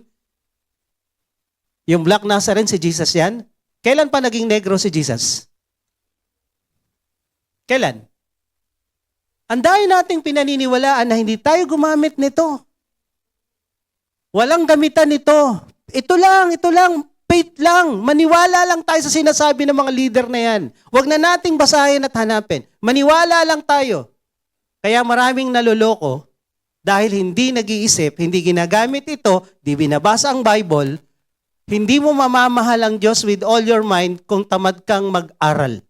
yung Black Nazarene, si Jesus yan? Kailan pa naging negro si Jesus? Kailan? Ang dahil nating pinaniniwalaan na hindi tayo gumamit nito. Walang gamitan nito. Ito lang, faith lang. Maniwala lang tayo sa sinasabi ng mga leader na yan. Huwag na nating basahin at hanapin. Maniwala lang tayo. Kaya maraming naloloko dahil hindi nag-iisip, hindi ginagamit ito, di binabasa ang Bible, hindi mo mamamahal ang Diyos with all your mind kung tamad kang mag-aral.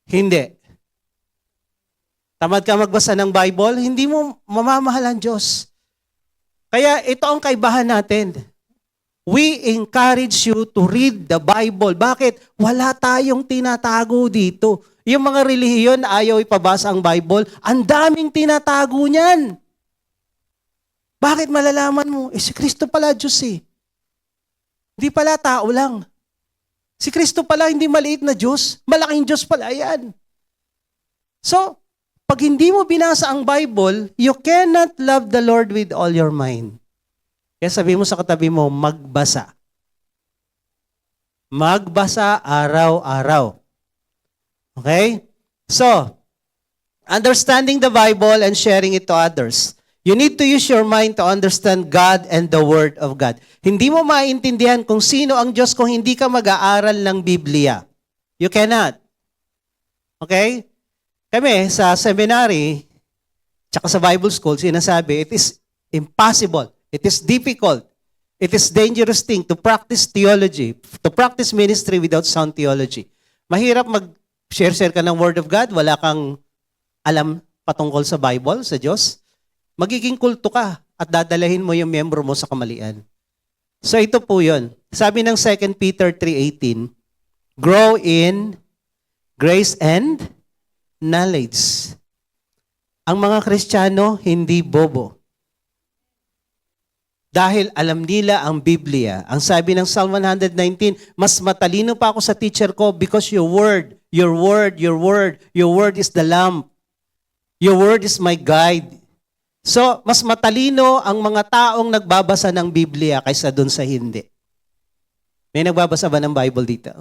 Hindi. Tamad kang magbasa ng Bible, hindi mo mamamahal ang Diyos. Kaya ito ang kaibahan natin. We encourage you to read the Bible. Bakit? Wala tayong tinatago dito. Yung mga relihiyon na ayaw ipabasa ang Bible, ang daming tinatago niyan. Bakit malalaman mo? Si Kristo pala Diyos eh. Hindi pala tao lang. Si Kristo pala hindi maliit na Diyos. Malaking Diyos pala yan. So, pag hindi mo binasa ang Bible, you cannot love the Lord with all your mind. Kaya sabi mo sa katabi mo, magbasa. Magbasa araw-araw. Okay? So, understanding the Bible and sharing it to others. You need to use your mind to understand God and the Word of God. Hindi mo maintindihan kung sino ang Diyos kung hindi ka mag-aaral ng Biblia. You cannot. Okay? Kami sa seminary, tsaka sa Bible school, sinasabi, it is impossible. It is difficult. It is dangerous thing to practice theology, to practice ministry without sound theology. Mahirap mag-share ka ng Word of God, wala kang alam patungkol sa Bible, sa Diyos. Magiging kulto ka at dadalahin mo yung miyembro mo sa kamalian. So ito po yun. Sabi ng 2 Peter 3:18, grow in grace and knowledge. Ang mga Kristiyano, hindi bobo. Dahil alam nila ang Biblia. Ang sabi ng Psalm 119, mas matalino pa ako sa teacher ko because your word is the lamp. Your word is my guide. So, mas matalino ang mga taong nagbabasa ng Biblia kaysa dun sa hindi. May nagbabasa ba ng Bible dito?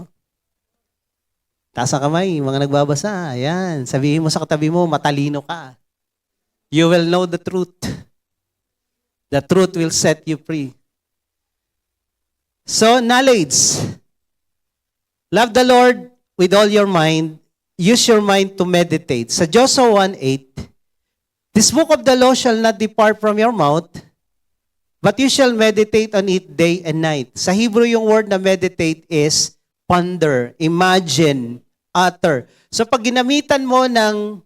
Taas ang kamay, mga nagbabasa. Ayan, sabihin mo sa katabi mo, matalino ka. You will know the truth. The truth will set you free. So, knowledge. Love the Lord with all your mind. Use your mind to meditate. Sa Joshua 1:8, this book of the law shall not depart from your mouth, but you shall meditate on it day and night. Sa Hebrew, yung word na meditate is ponder, imagine, utter. So, pag ginamitan mo ng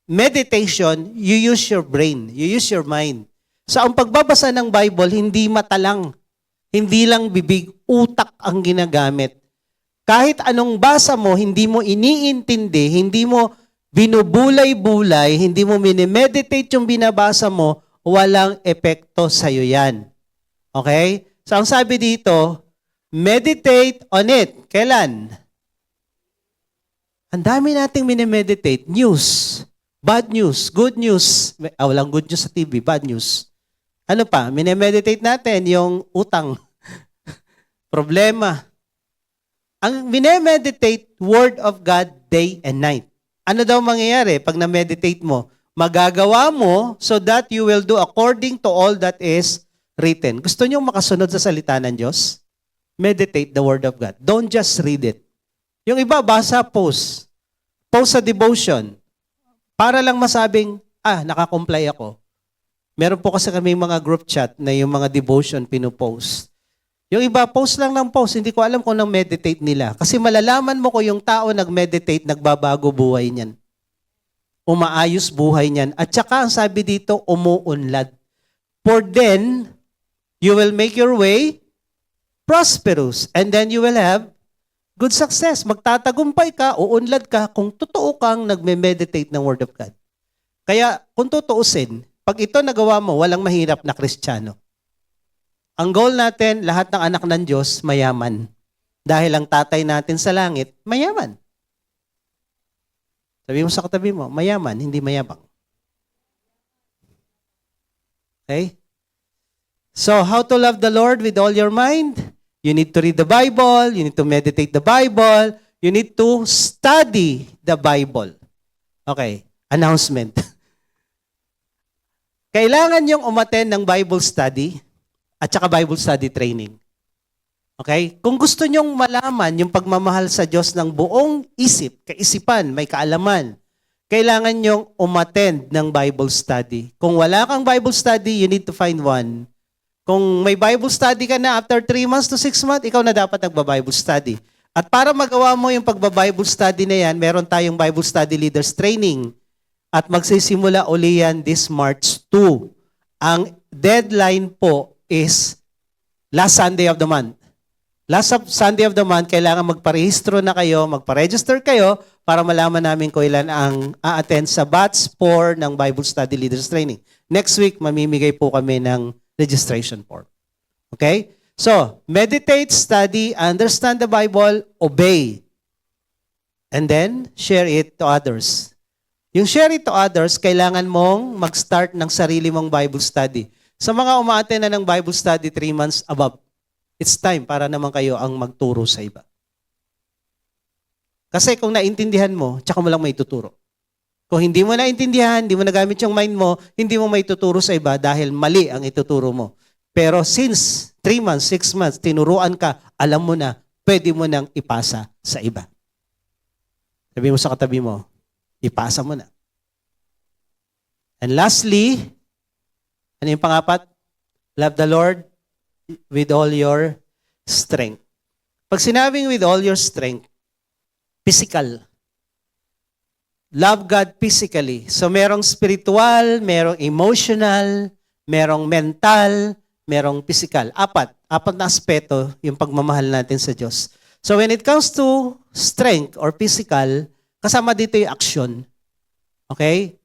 meditation, you use your brain, you use your mind. So, ang pagbabasa ng Bible, hindi mata lang. Hindi lang bibig, utak ang ginagamit. Kahit anong basa mo, hindi mo iniintindi, hindi mo binubulay-bulay, hindi mo minimeditate yung binabasa mo, walang epekto sa'yo yan. Okay? So, ang sabi dito, meditate on it. Kailan? Ang dami nating minimeditate. News. Bad news. Good news. Walang good news sa TV. Bad news. Ano pa? Minimeditate natin yung utang. Problema. Ang minimeditate Word of God day and night. Ano daw mangyayari pag na-meditate mo? Magagawa mo so that you will do according to all that is written. Gusto niyo makasunod sa salita ng Diyos? Meditate the Word of God. Don't just read it. Yung iba, basa, post. Post sa devotion. Para lang masabing, nakakomply ako. Meron po kasi kami mga group chat na yung mga devotion pinupost. Yung iba, post lang ng post. Hindi ko alam kung nang meditate nila. Kasi malalaman mo ko yung tao nag-meditate, nagbabago buhay niyan. Umaayos buhay niyan. At saka ang sabi dito, umuunlad. For then, you will make your way prosperous. And then you will have good success. Magtatagumpay ka, uunlad ka kung totoo kang nagme-meditate ng Word of God. Kaya kung tutuusin, pag ito nagawa mo, walang mahirap na Kristiyano. Ang goal natin, lahat ng anak ng Diyos, mayaman. Dahil ang tatay natin sa langit, mayaman. Sabi mo sa katabi mo, mayaman, hindi mayabang. Okay? So, how to love the Lord with all your mind? You need to read the Bible, you need to meditate the Bible, you need to study the Bible. Okay, announcement. Kailangan yung umattend ng Bible study at saka Bible study training. Okay? Kung gusto nyong malaman yung pagmamahal sa Diyos ng buong isip, kaisipan, may kaalaman, kailangan nyong umattend ng Bible study. Kung wala kang Bible study, you need to find one. Kung may Bible study ka na after 3 months to 6 months, ikaw na dapat nagba-Bible study. At para magawa mo yung pagba-Bible study na yan, meron tayong Bible Study Leaders Training. At magsisimula uli yan this March 2. Ang deadline po is last Sunday of the month. Last Sunday of the month, kailangan magparehistro na kayo, magparegister kayo para malaman namin kung ilan ang a-attend sa batch 4 ng Bible Study Leaders Training. Next week, mamimigay po kami ng registration form. Okay? So, meditate, study, understand the Bible, obey. And then, share it to others. Yung share it to others, kailangan mong mag-start ng sarili mong Bible study. Sa mga umaattend na ng Bible study 3 months above, it's time para naman kayo ang magturo sa iba. Kasi kung naintindihan mo, tsaka mo lang may tuturo. Kung hindi mo naintindihan, hindi mo nagamit yung mind mo, hindi mo may tuturo sa iba dahil mali ang ituturo mo. Pero since 3 months, 6 months, tinuruan ka, alam mo na, pwede mo nang ipasa sa iba. Sabi mo sa katabi mo, ipasa mo na. And lastly, ano yung pangapat? Love the Lord with all your strength. Pag sinabing with all your strength, physical. Love God physically. So merong spiritual, merong emotional, merong mental, merong physical. Apat na aspeto yung pagmamahal natin sa Diyos. So when it comes to strength or physical, kasama dito yung action. Okay?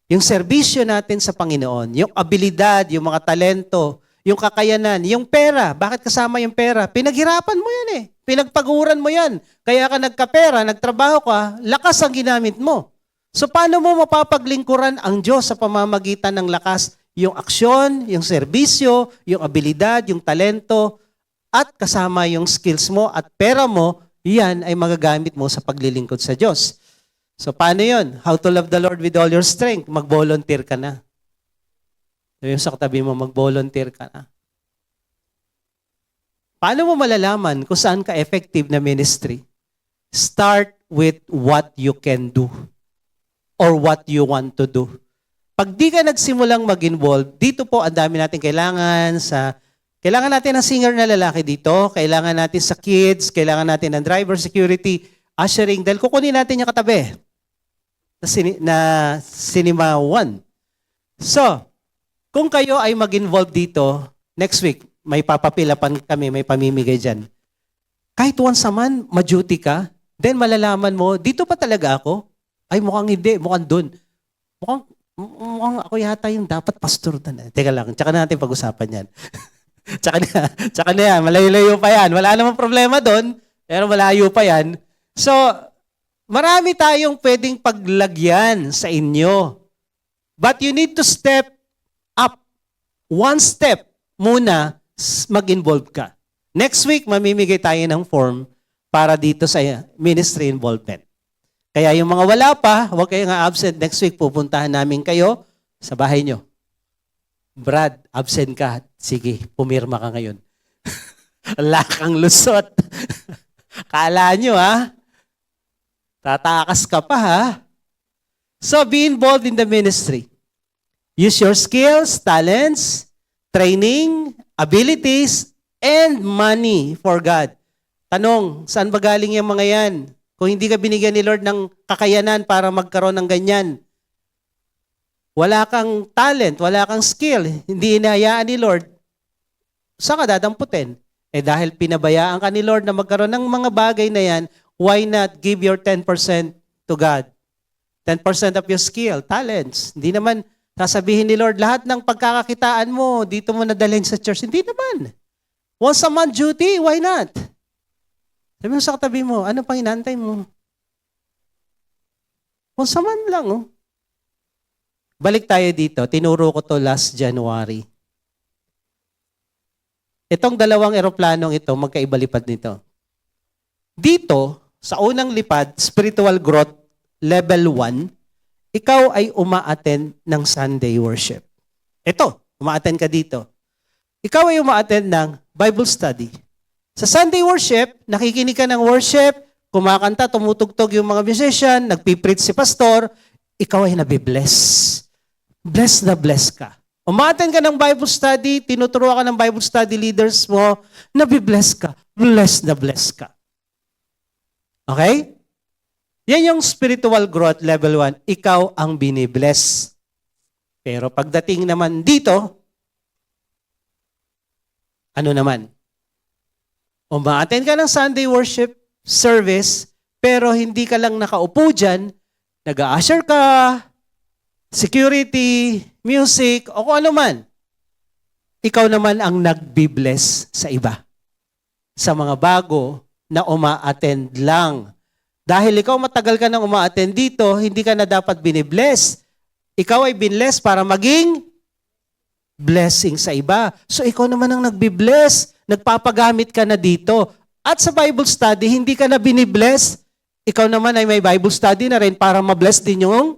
Yung serbisyo natin sa Panginoon, yung abilidad, yung mga talento, yung kakayanan, yung pera. Bakit kasama yung pera? Pinaghirapan mo yan eh. Pinagpaguran mo yan. Kaya ka nagkapera, nagtrabaho ka, lakas ang ginamit mo. So paano mo mapapaglingkuran ang Diyos sa pamamagitan ng lakas? Yung aksyon, yung serbisyo, yung abilidad, yung talento, at kasama yung skills mo at pera mo, yan ay magagamit mo sa paglilingkod sa Diyos. So paano yun? How to love the Lord with all your strength? Mag-volunteer ka na. Sabi mo sa katabi mo, mag-volunteer ka na. Paano mo malalaman kung saan ka effective na ministry? Start with what you can do or what you want to do. Pag di ka nagsimulang mag-involve, dito po ang dami natin kailangan natin ng singer na lalaki dito, kailangan natin sa kids, kailangan natin ng driver, security, ushering, dahil kukunin natin yung katabi na Cinema 1. So, kung kayo ay mag-involve dito, next week, may papapilapan kami, may pamimigay dyan. Kahit once a month, ma-duty ka, then malalaman mo, dito pa talaga ako? Ay, mukhang hindi, mukhang dun. Mukhang ako yata yung dapat pastor na. Teka lang, tsaka na natin pag-usapan yan. tsaka na yan, malayo-layo pa yan. Wala namang problema doon, pero malayo pa yan. So, marami tayong pwedeng paglagyan sa inyo. But you need to step up. One step muna, mag-involve ka. Next week, mamimigay tayo ng form para dito sa ministry involvement. Kaya yung mga wala pa, huwag kayong absent. Next week, pupuntahan namin kayo sa bahay nyo. Brad, absent ka. Sige, pumirma ka ngayon. Wala kang lusot. Kala nyo, ha? Tatakas ka pa, ha? So, be involved in the ministry. Use your skills, talents, training, abilities, and money for God. Tanong, saan ba galing yung mga yan? Kung hindi ka binigyan ni Lord ng kakayanan para magkaroon ng ganyan, wala kang talent, wala kang skill, hindi inahayaan ni Lord, saan ka dadamputin? Eh dahil pinabayaan ka ni Lord na magkaroon ng mga bagay na yan, why not give your 10% to God? 10% of your skill, talents. Hindi naman sasabihin ni Lord, lahat ng pagkakakitaan mo, dito mo nadalhin sa church. Hindi naman. Once a month duty, why not? Sabi mo sa katabi mo, ano pang inantay mo? Once a month lang, oh. Balik tayo dito. Tinuro ko to last January. Itong dalawang eroplanong ito, magkaiba lipad nito. Dito, sa unang lipad, spiritual growth, level 1, ikaw ay uma-attend ng Sunday worship. Ito, uma-attend ka dito. Ikaw ay uma-attend ng Bible study. Sa Sunday worship, nakikinig ka ng worship, kumakanta, tumutugtog yung mga musician, nagpipreach si pastor, ikaw ay nabibless. Bless na bless ka. Uma-attend ka ng Bible study, tinuturuan ka ng Bible study leaders mo, nabibless ka. Bless na bless ka. Okay? Yan yung spiritual growth level 1. Ikaw ang binibless. Pero pagdating naman dito, ano naman? Uma-attend ka ng Sunday worship service, pero hindi ka lang nakaupo dyan, nag-a-usher ka, security, music, o kung ano man. Ikaw naman ang nagbibless sa iba. Sa mga bago na uma-attend lang. Dahil ikaw matagal ka nang uma-attend dito, hindi ka na dapat binibless. Ikaw ay binless para maging blessing sa iba. So ikaw naman ang nagbibless. Nagpapagamit ka na dito. At sa Bible study, hindi ka na binibless. Ikaw naman ay may Bible study na rin para mabless din yung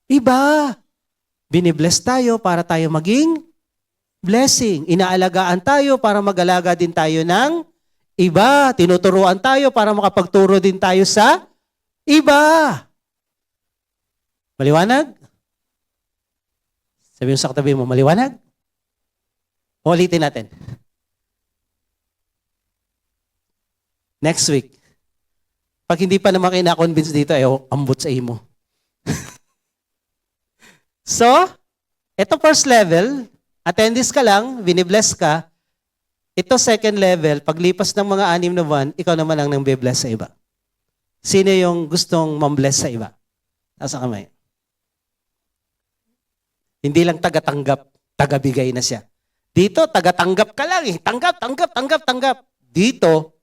iba. Binibless tayo para tayo maging blessing. Inaalagaan tayo para mag-alaga din tayo ng iba. Tinuturuan tayo para makapagturo din tayo sa iba. Maliwanag? Sabi mo sa katabi mo, maliwanag? Ulitin natin. Next week. Pag hindi pa naman kayo na-convince dito, ambot sa imo. So, ito first level, Attendees ka lang, binibless ka. Ito second level, paglipas ng mga 6 na buwan, ikaw naman ang nang bibless sa iba. Sino yung gustong mambless sa iba? Nasa kamay. Hindi lang tagatanggap, tagabigay na siya. Dito, tagatanggap ka lang eh. Tanggap, tanggap, tanggap, tanggap. Dito,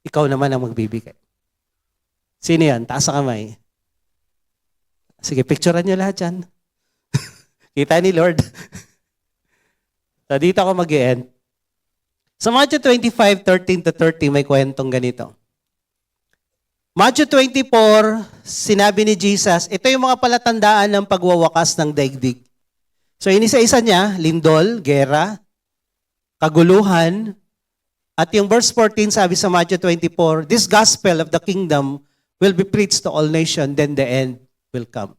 ikaw naman ang magbibigay. Sino yan? Taas sa kamay. Sige, picturean nyo lahat yan. Kita ni Lord. So, dito ako mag-end. Sa Matthew 25:13-30, may kwentong ganito. Matthew 24, sinabi ni Jesus, ito yung mga palatandaan ng pagwawakas ng daigdig. So, inisa-isa niya, lindol, gera, kaguluhan, at yung verse 14 sabi sa Matthew 24, this gospel of the kingdom will be preached to all nations, then the end will come.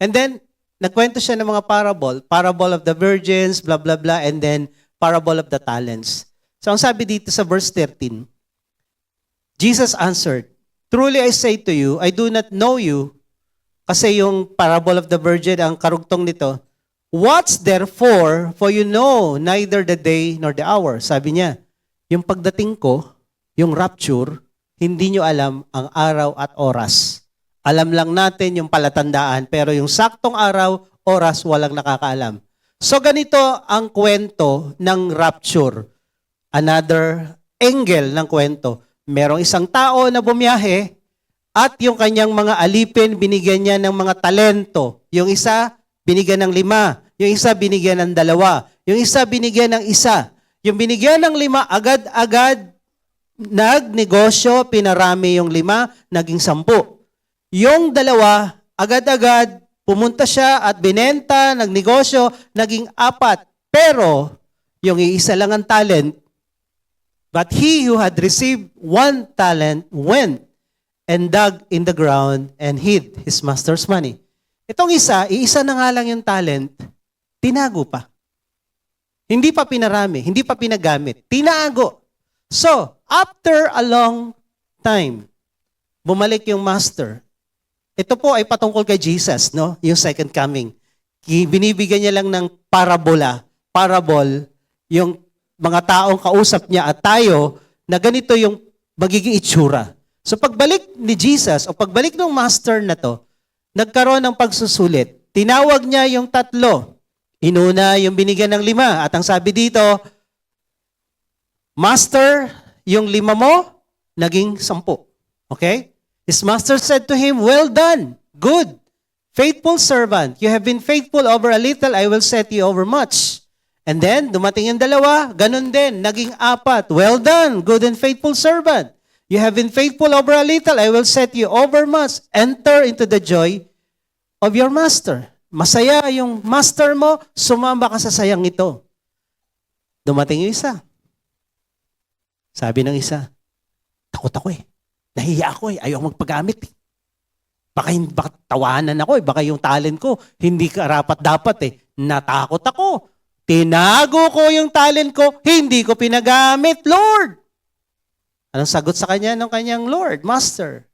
And then, nagkwento siya ng mga parable of the virgins, blah, blah, blah, and then parable of the talents. So, ang sabi dito sa verse 13, Jesus answered, truly I say to you, I do not know you, kasi yung parable of the virgin, ang karugtong nito, watch therefore, for you know neither the day nor the hour. Sabi niya, yung pagdating ko, yung rapture, hindi nyo alam ang araw at oras. Alam lang natin yung palatandaan, pero yung saktong araw, oras, walang nakakaalam. So ganito ang kwento ng rapture. Another angle ng kwento. Merong isang tao na bumiyahe at yung kanyang mga alipin, binigyan niya ng mga talento. Yung isa, binigyan ng 5. Yung isa, binigyan ng 2. Yung isa, binigyan ng 1. Yung binigyan ng 5, agad-agad nagnegosyo, pinarami yung 5, naging 10. Yung 2, agad-agad pumunta siya at binenta, nagnegosyo, naging 4. Pero, yung iisa lang ang talent, but he who had received 1 talent went and dug in the ground and hid his master's money. Itong iisa na nga lang yung talent, tinago pa. Hindi pa pinarami, hindi pa pinagamit, tinago. So, after a long time, bumalik yung master. Ito po ay patungkol kay Jesus, no? Yung second coming. Binibigyan niya lang ng parable, yung mga taong kausap niya at tayo, na ganito yung magiging itsura. So pagbalik ni Jesus, o pagbalik ng master na to, nagkaroon ng pagsusulit. Tinawag niya yung 3. Inuna yung binigyan ng 5. At ang sabi dito, Master, yung 5 mo, naging 10. Okay? His master said to him, well done, good, faithful servant. You have been faithful over a little, I will set you over much. And then, dumating yung 2, ganun din, naging 4. Well done, good and faithful servant. You have been faithful over a little, I will set you over much. Enter into the joy of your master. Masaya yung master mo, sumamba ka sa sayang ito. Dumating yung isa. Sabi ng isa, takot ako eh. Nahiya ako eh. Ayaw magpagamit eh. Baka tawanan ako eh. Baka yung talent ko, hindi karapat-dapat eh. Natakot ako. Tinago ko yung talent ko, hindi ko pinagamit, Lord. Anong sagot sa kanya ng kanyang Lord, Master?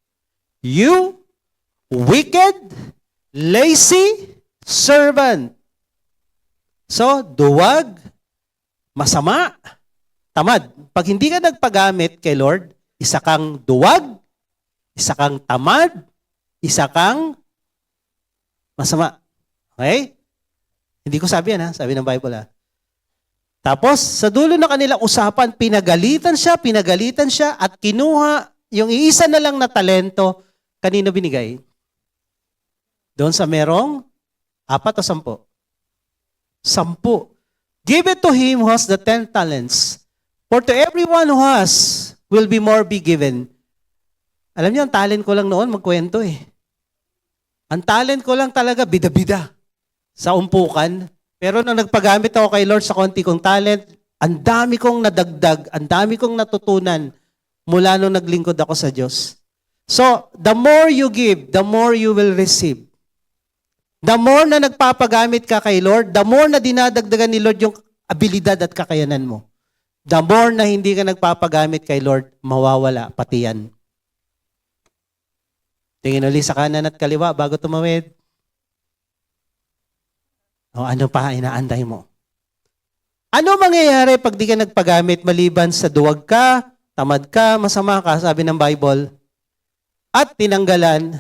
You wicked, lazy servant. So, duwag, masama, tamad. Pag hindi ka nagpagamit kay Lord, isa kang duwag, isa kang tamad, isa kang masama. Okay? Hindi ko sabi yan ha, sabi ng Bible ha. Tapos, sa dulo ng kanilang usapan, pinagalitan siya at kinuha yung iisa na lang na talento, kanino binigay? Doon sa merong 4 o 10? 10. Give it to him who has the 10 talents. For to everyone who has, will be more be given. Alam niyo, ang talent ko lang noon, magkwento eh. Ang talent ko lang talaga, bida-bida. Sa umpukan. Pero nung nagpagamit ako kay Lord sa konti kong talent, ang dami kong nadagdag, ang dami kong natutunan mula nung naglingkod ako sa Diyos. So, the more you give, the more you will receive. The more na nagpapagamit ka kay Lord, the more na dinadagdagan ni Lord yung abilidad at kakayanan mo. The more na hindi ka nagpapagamit kay Lord, mawawala pati yan. Tingin ulit sa kanan at kaliwa bago tumawid. O ano pa inaantay mo? Ano mangyayari pag di ka nagpagamit maliban sa duwag ka, tamad ka, masama ka, sabi ng Bible? At tinanggalan,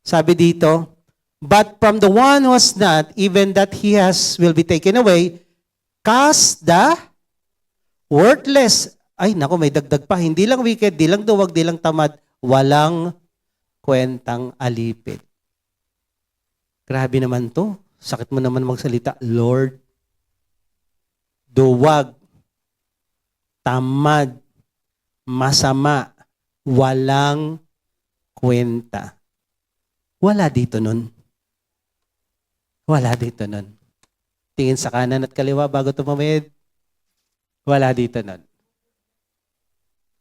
sabi dito, but from the one who has not, even that he has will be taken away, cast the worthless. Ay, nako, may dagdag pa. Hindi lang wicked, di lang duwag, di lang tamad, walang kwentang alipin. Grabe naman to. Sakit mo naman magsalita, Lord. Duwag, tamad, masama, walang kwenta. Wala dito nun. Wala dito nun. Tingin sa kanan at kaliwa bago tumawid. Wala dito nun.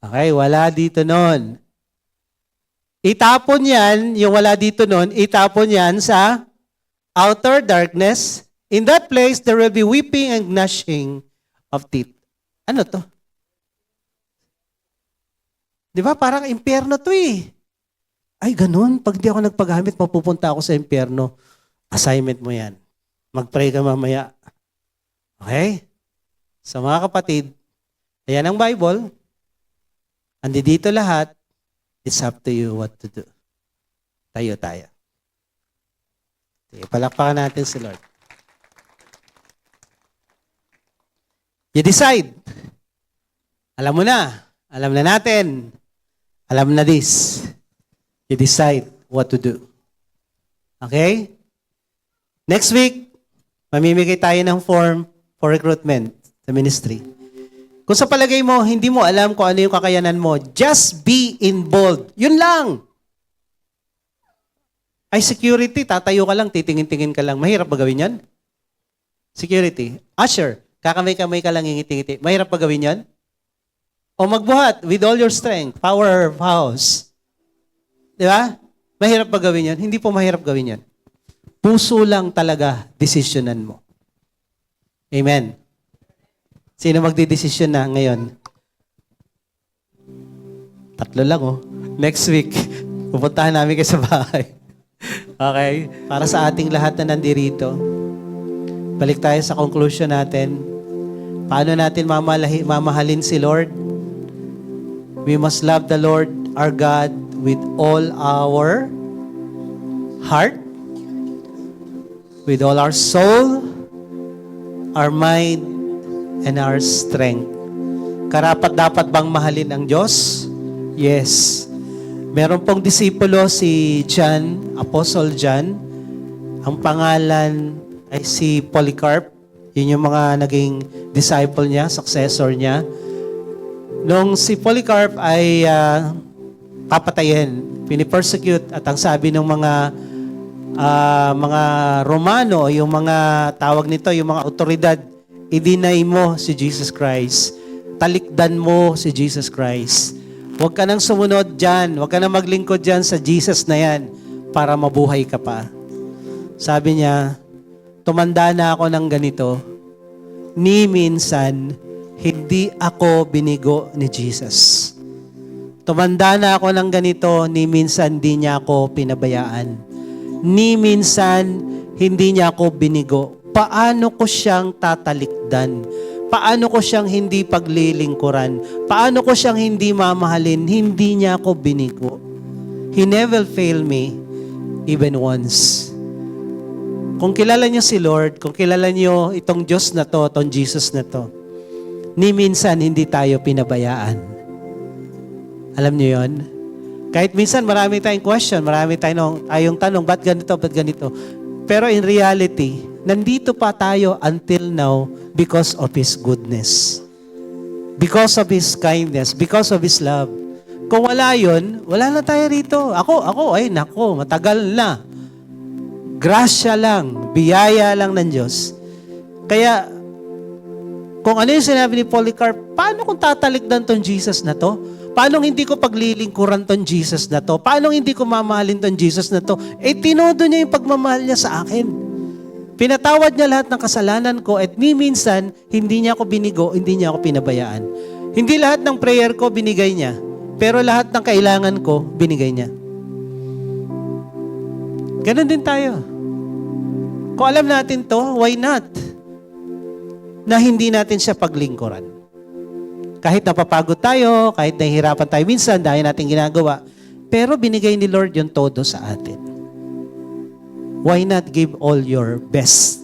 Okay, wala dito nun. Itapon yan, yung wala dito nun, itapon yan sa outer darkness. In that place, there will be weeping and gnashing of teeth. Ano to? Di ba? Parang impyerno to eh. Ay, ganun. Pag di ako nagpagamit, mapupunta ako sa impyerno. Assignment mo yan. Mag-pray ka mamaya. Okay? Sa mga kapatid, ayan ang Bible. Andi dito lahat. It's up to you what to do. Tayo. Sige, palakpakan natin si Lord. You decide. Alam mo na. Alam na natin. Alam na this. You decide what to do. Okay? Next week, mamimigay tayo ng form for recruitment sa ministry. Kung sa palagay mo, hindi mo alam kung ano yung kakayanan mo, just be involved. Yun lang. Ay, security, tatayo ka lang, titingin-tingin ka lang. Mahirap ba gawin yan? Security. Usher, kakamay-kamay ka lang, ngiti-ngiti. Mahirap ba gawin yan? O magbuhat with all your strength, power of house. Di ba? Mahirap ba gawin yan? Hindi po mahirap gawin yan. Puso lang talaga, desisyonan mo. Amen. Sino magdidesisyon na ngayon? 3 lang oh. Next week, pupuntahan namin kayo sa bahay. Okay? Para sa ating lahat na nandirito, balik tayo sa conclusion natin. Paano natin mamahalin si Lord? We must love the Lord our God with all our heart, with all our soul, our mind, and our strength. Karapat dapat bang mahalin ang Diyos? Yes. Meron pong disipulo si John, Apostle John. Ang pangalan ay si Polycarp. Yun yung mga naging disciple niya, successor niya. Nung si Polycarp ay papatayin, pinipersecute, at ang sabi ng mga Romano, yung mga tawag nito, yung mga otoridad, i-deny mo si Jesus Christ. Talikdan mo si Jesus Christ. Huwag ka nang sumunod dyan. Huwag ka nang maglingkod dyan sa Jesus na yan para mabuhay ka pa. Sabi niya, tumanda na ako ng ganito, ni minsan, hindi ako binigo ni Jesus. Tumanda na ako ng ganito, ni minsan, di niya ako pinabayaan. Ni minsan, hindi niya ako binigo. Paano ko siyang tatalikdan? Paano ko siyang hindi paglilingkuran? Paano ko siyang hindi mamahalin? Hindi niya ako binigo. He never failed me even once. Kung kilala niyo si Lord, kung kilala niyo itong Diyos na to, itong Jesus na to, ni minsan hindi tayo pinabayaan. Alam niyo yon? Kahit minsan marami tayong question, marami tayong tanong, ba't ganito? Pero in reality, nandito pa tayo until now because of His goodness. Because of His kindness. Because of His love. Kung wala yun, wala na tayo rito. Ako, matagal na. Grasya lang, biyaya lang ng Diyos. Kaya, kung ano yung sinabi ni Polycarp, paano kung tatalikdan tong Jesus na to? Paano hindi ko paglilingkuran tong Jesus na to? Paano hindi ko mamahalin tong Jesus na to? Tinodo niya yung pagmamahal niya sa akin. Pinatawad niya lahat ng kasalanan ko at ni minsan, hindi niya ako binigo, hindi niya ako pinabayaan. Hindi lahat ng prayer ko binigay niya, pero lahat ng kailangan ko, binigay niya. Ganon din tayo. Kung alam natin to, why not? na hindi natin siya paglingkuran. Kahit napapagod tayo, kahit nahihirapan tayo minsan dahil natin ginagawa, pero binigay ni Lord yung todo sa atin. Why not give all your best,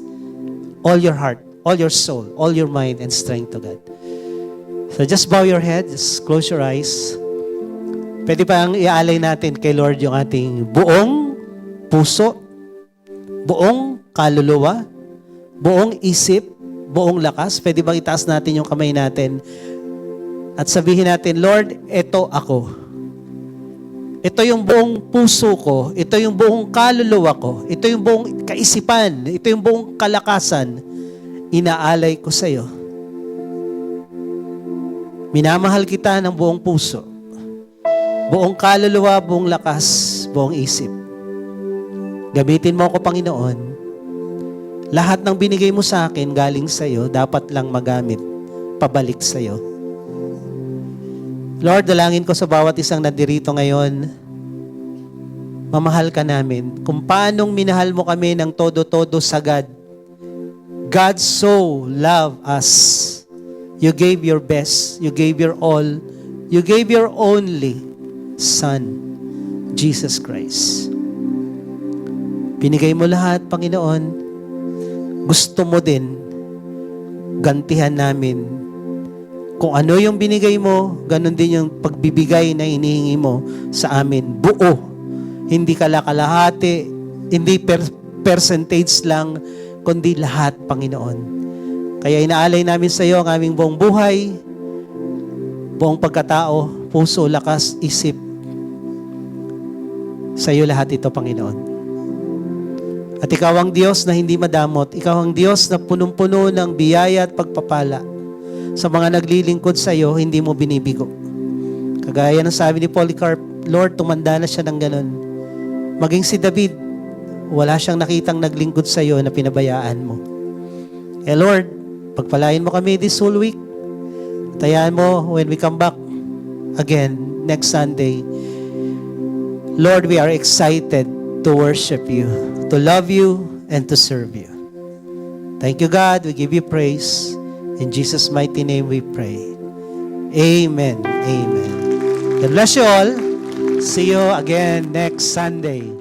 all your heart, all your soul, all your mind and strength to God? So just bow your head, just close your eyes. Pwede pa ang iaalay natin kay Lord yung ating buong puso, buong kaluluwa, buong isip, buong lakas. Pwede bang itaas natin yung kamay natin at sabihin natin, Lord, ito ako. Ito yung buong puso ko, ito yung buong kaluluwa ko, ito yung buong kaisipan, ito yung buong kalakasan, inaalay ko sa iyo. Minamahal kita ng buong puso, buong kaluluwa, buong lakas, buong isip. Gamitin mo ako, Panginoon. Lahat ng binigay mo sa akin galing sa iyo, dapat lang magamit, pabalik sa iyo. Lord, dalangin ko sa bawat isang nandirito ngayon, mamahal ka namin. Kung paanong minahal mo kami ng todo-todo sa God. God so loved us. You gave your best. You gave your all. You gave your only Son, Jesus Christ. Binigay mo lahat, Panginoon. Gusto mo din gantihan namin. Kung ano yung binigay mo, ganun din yung pagbibigay na hinihingi mo sa amin. Buo. Hindi kalakalahati, hindi percentage lang, kundi lahat, Panginoon. Kaya inaalay namin sa iyo ang aming buong buhay, buong pagkatao, puso, lakas, isip. Sa iyo lahat ito, Panginoon. At ikaw ang Diyos na hindi madamot. Ikaw ang Diyos na punong-puno ng biyaya at pagpapala. Sa mga naglilingkod sa iyo, hindi mo binibigo. Kagaya ng sabi ni Polycarp, Lord, tumanda na siya ng ganun. Maging si David, wala siyang nakitang naglingkod sa iyo na pinabayaan mo. Lord, pagpalain mo kami this whole week. Tayaan mo when we come back again next Sunday. Lord, we are excited to worship you, to love you, and to serve you. Thank you, God. We give you praise. In Jesus' mighty name we pray. Amen. Amen. God bless you all. See you again next Sunday.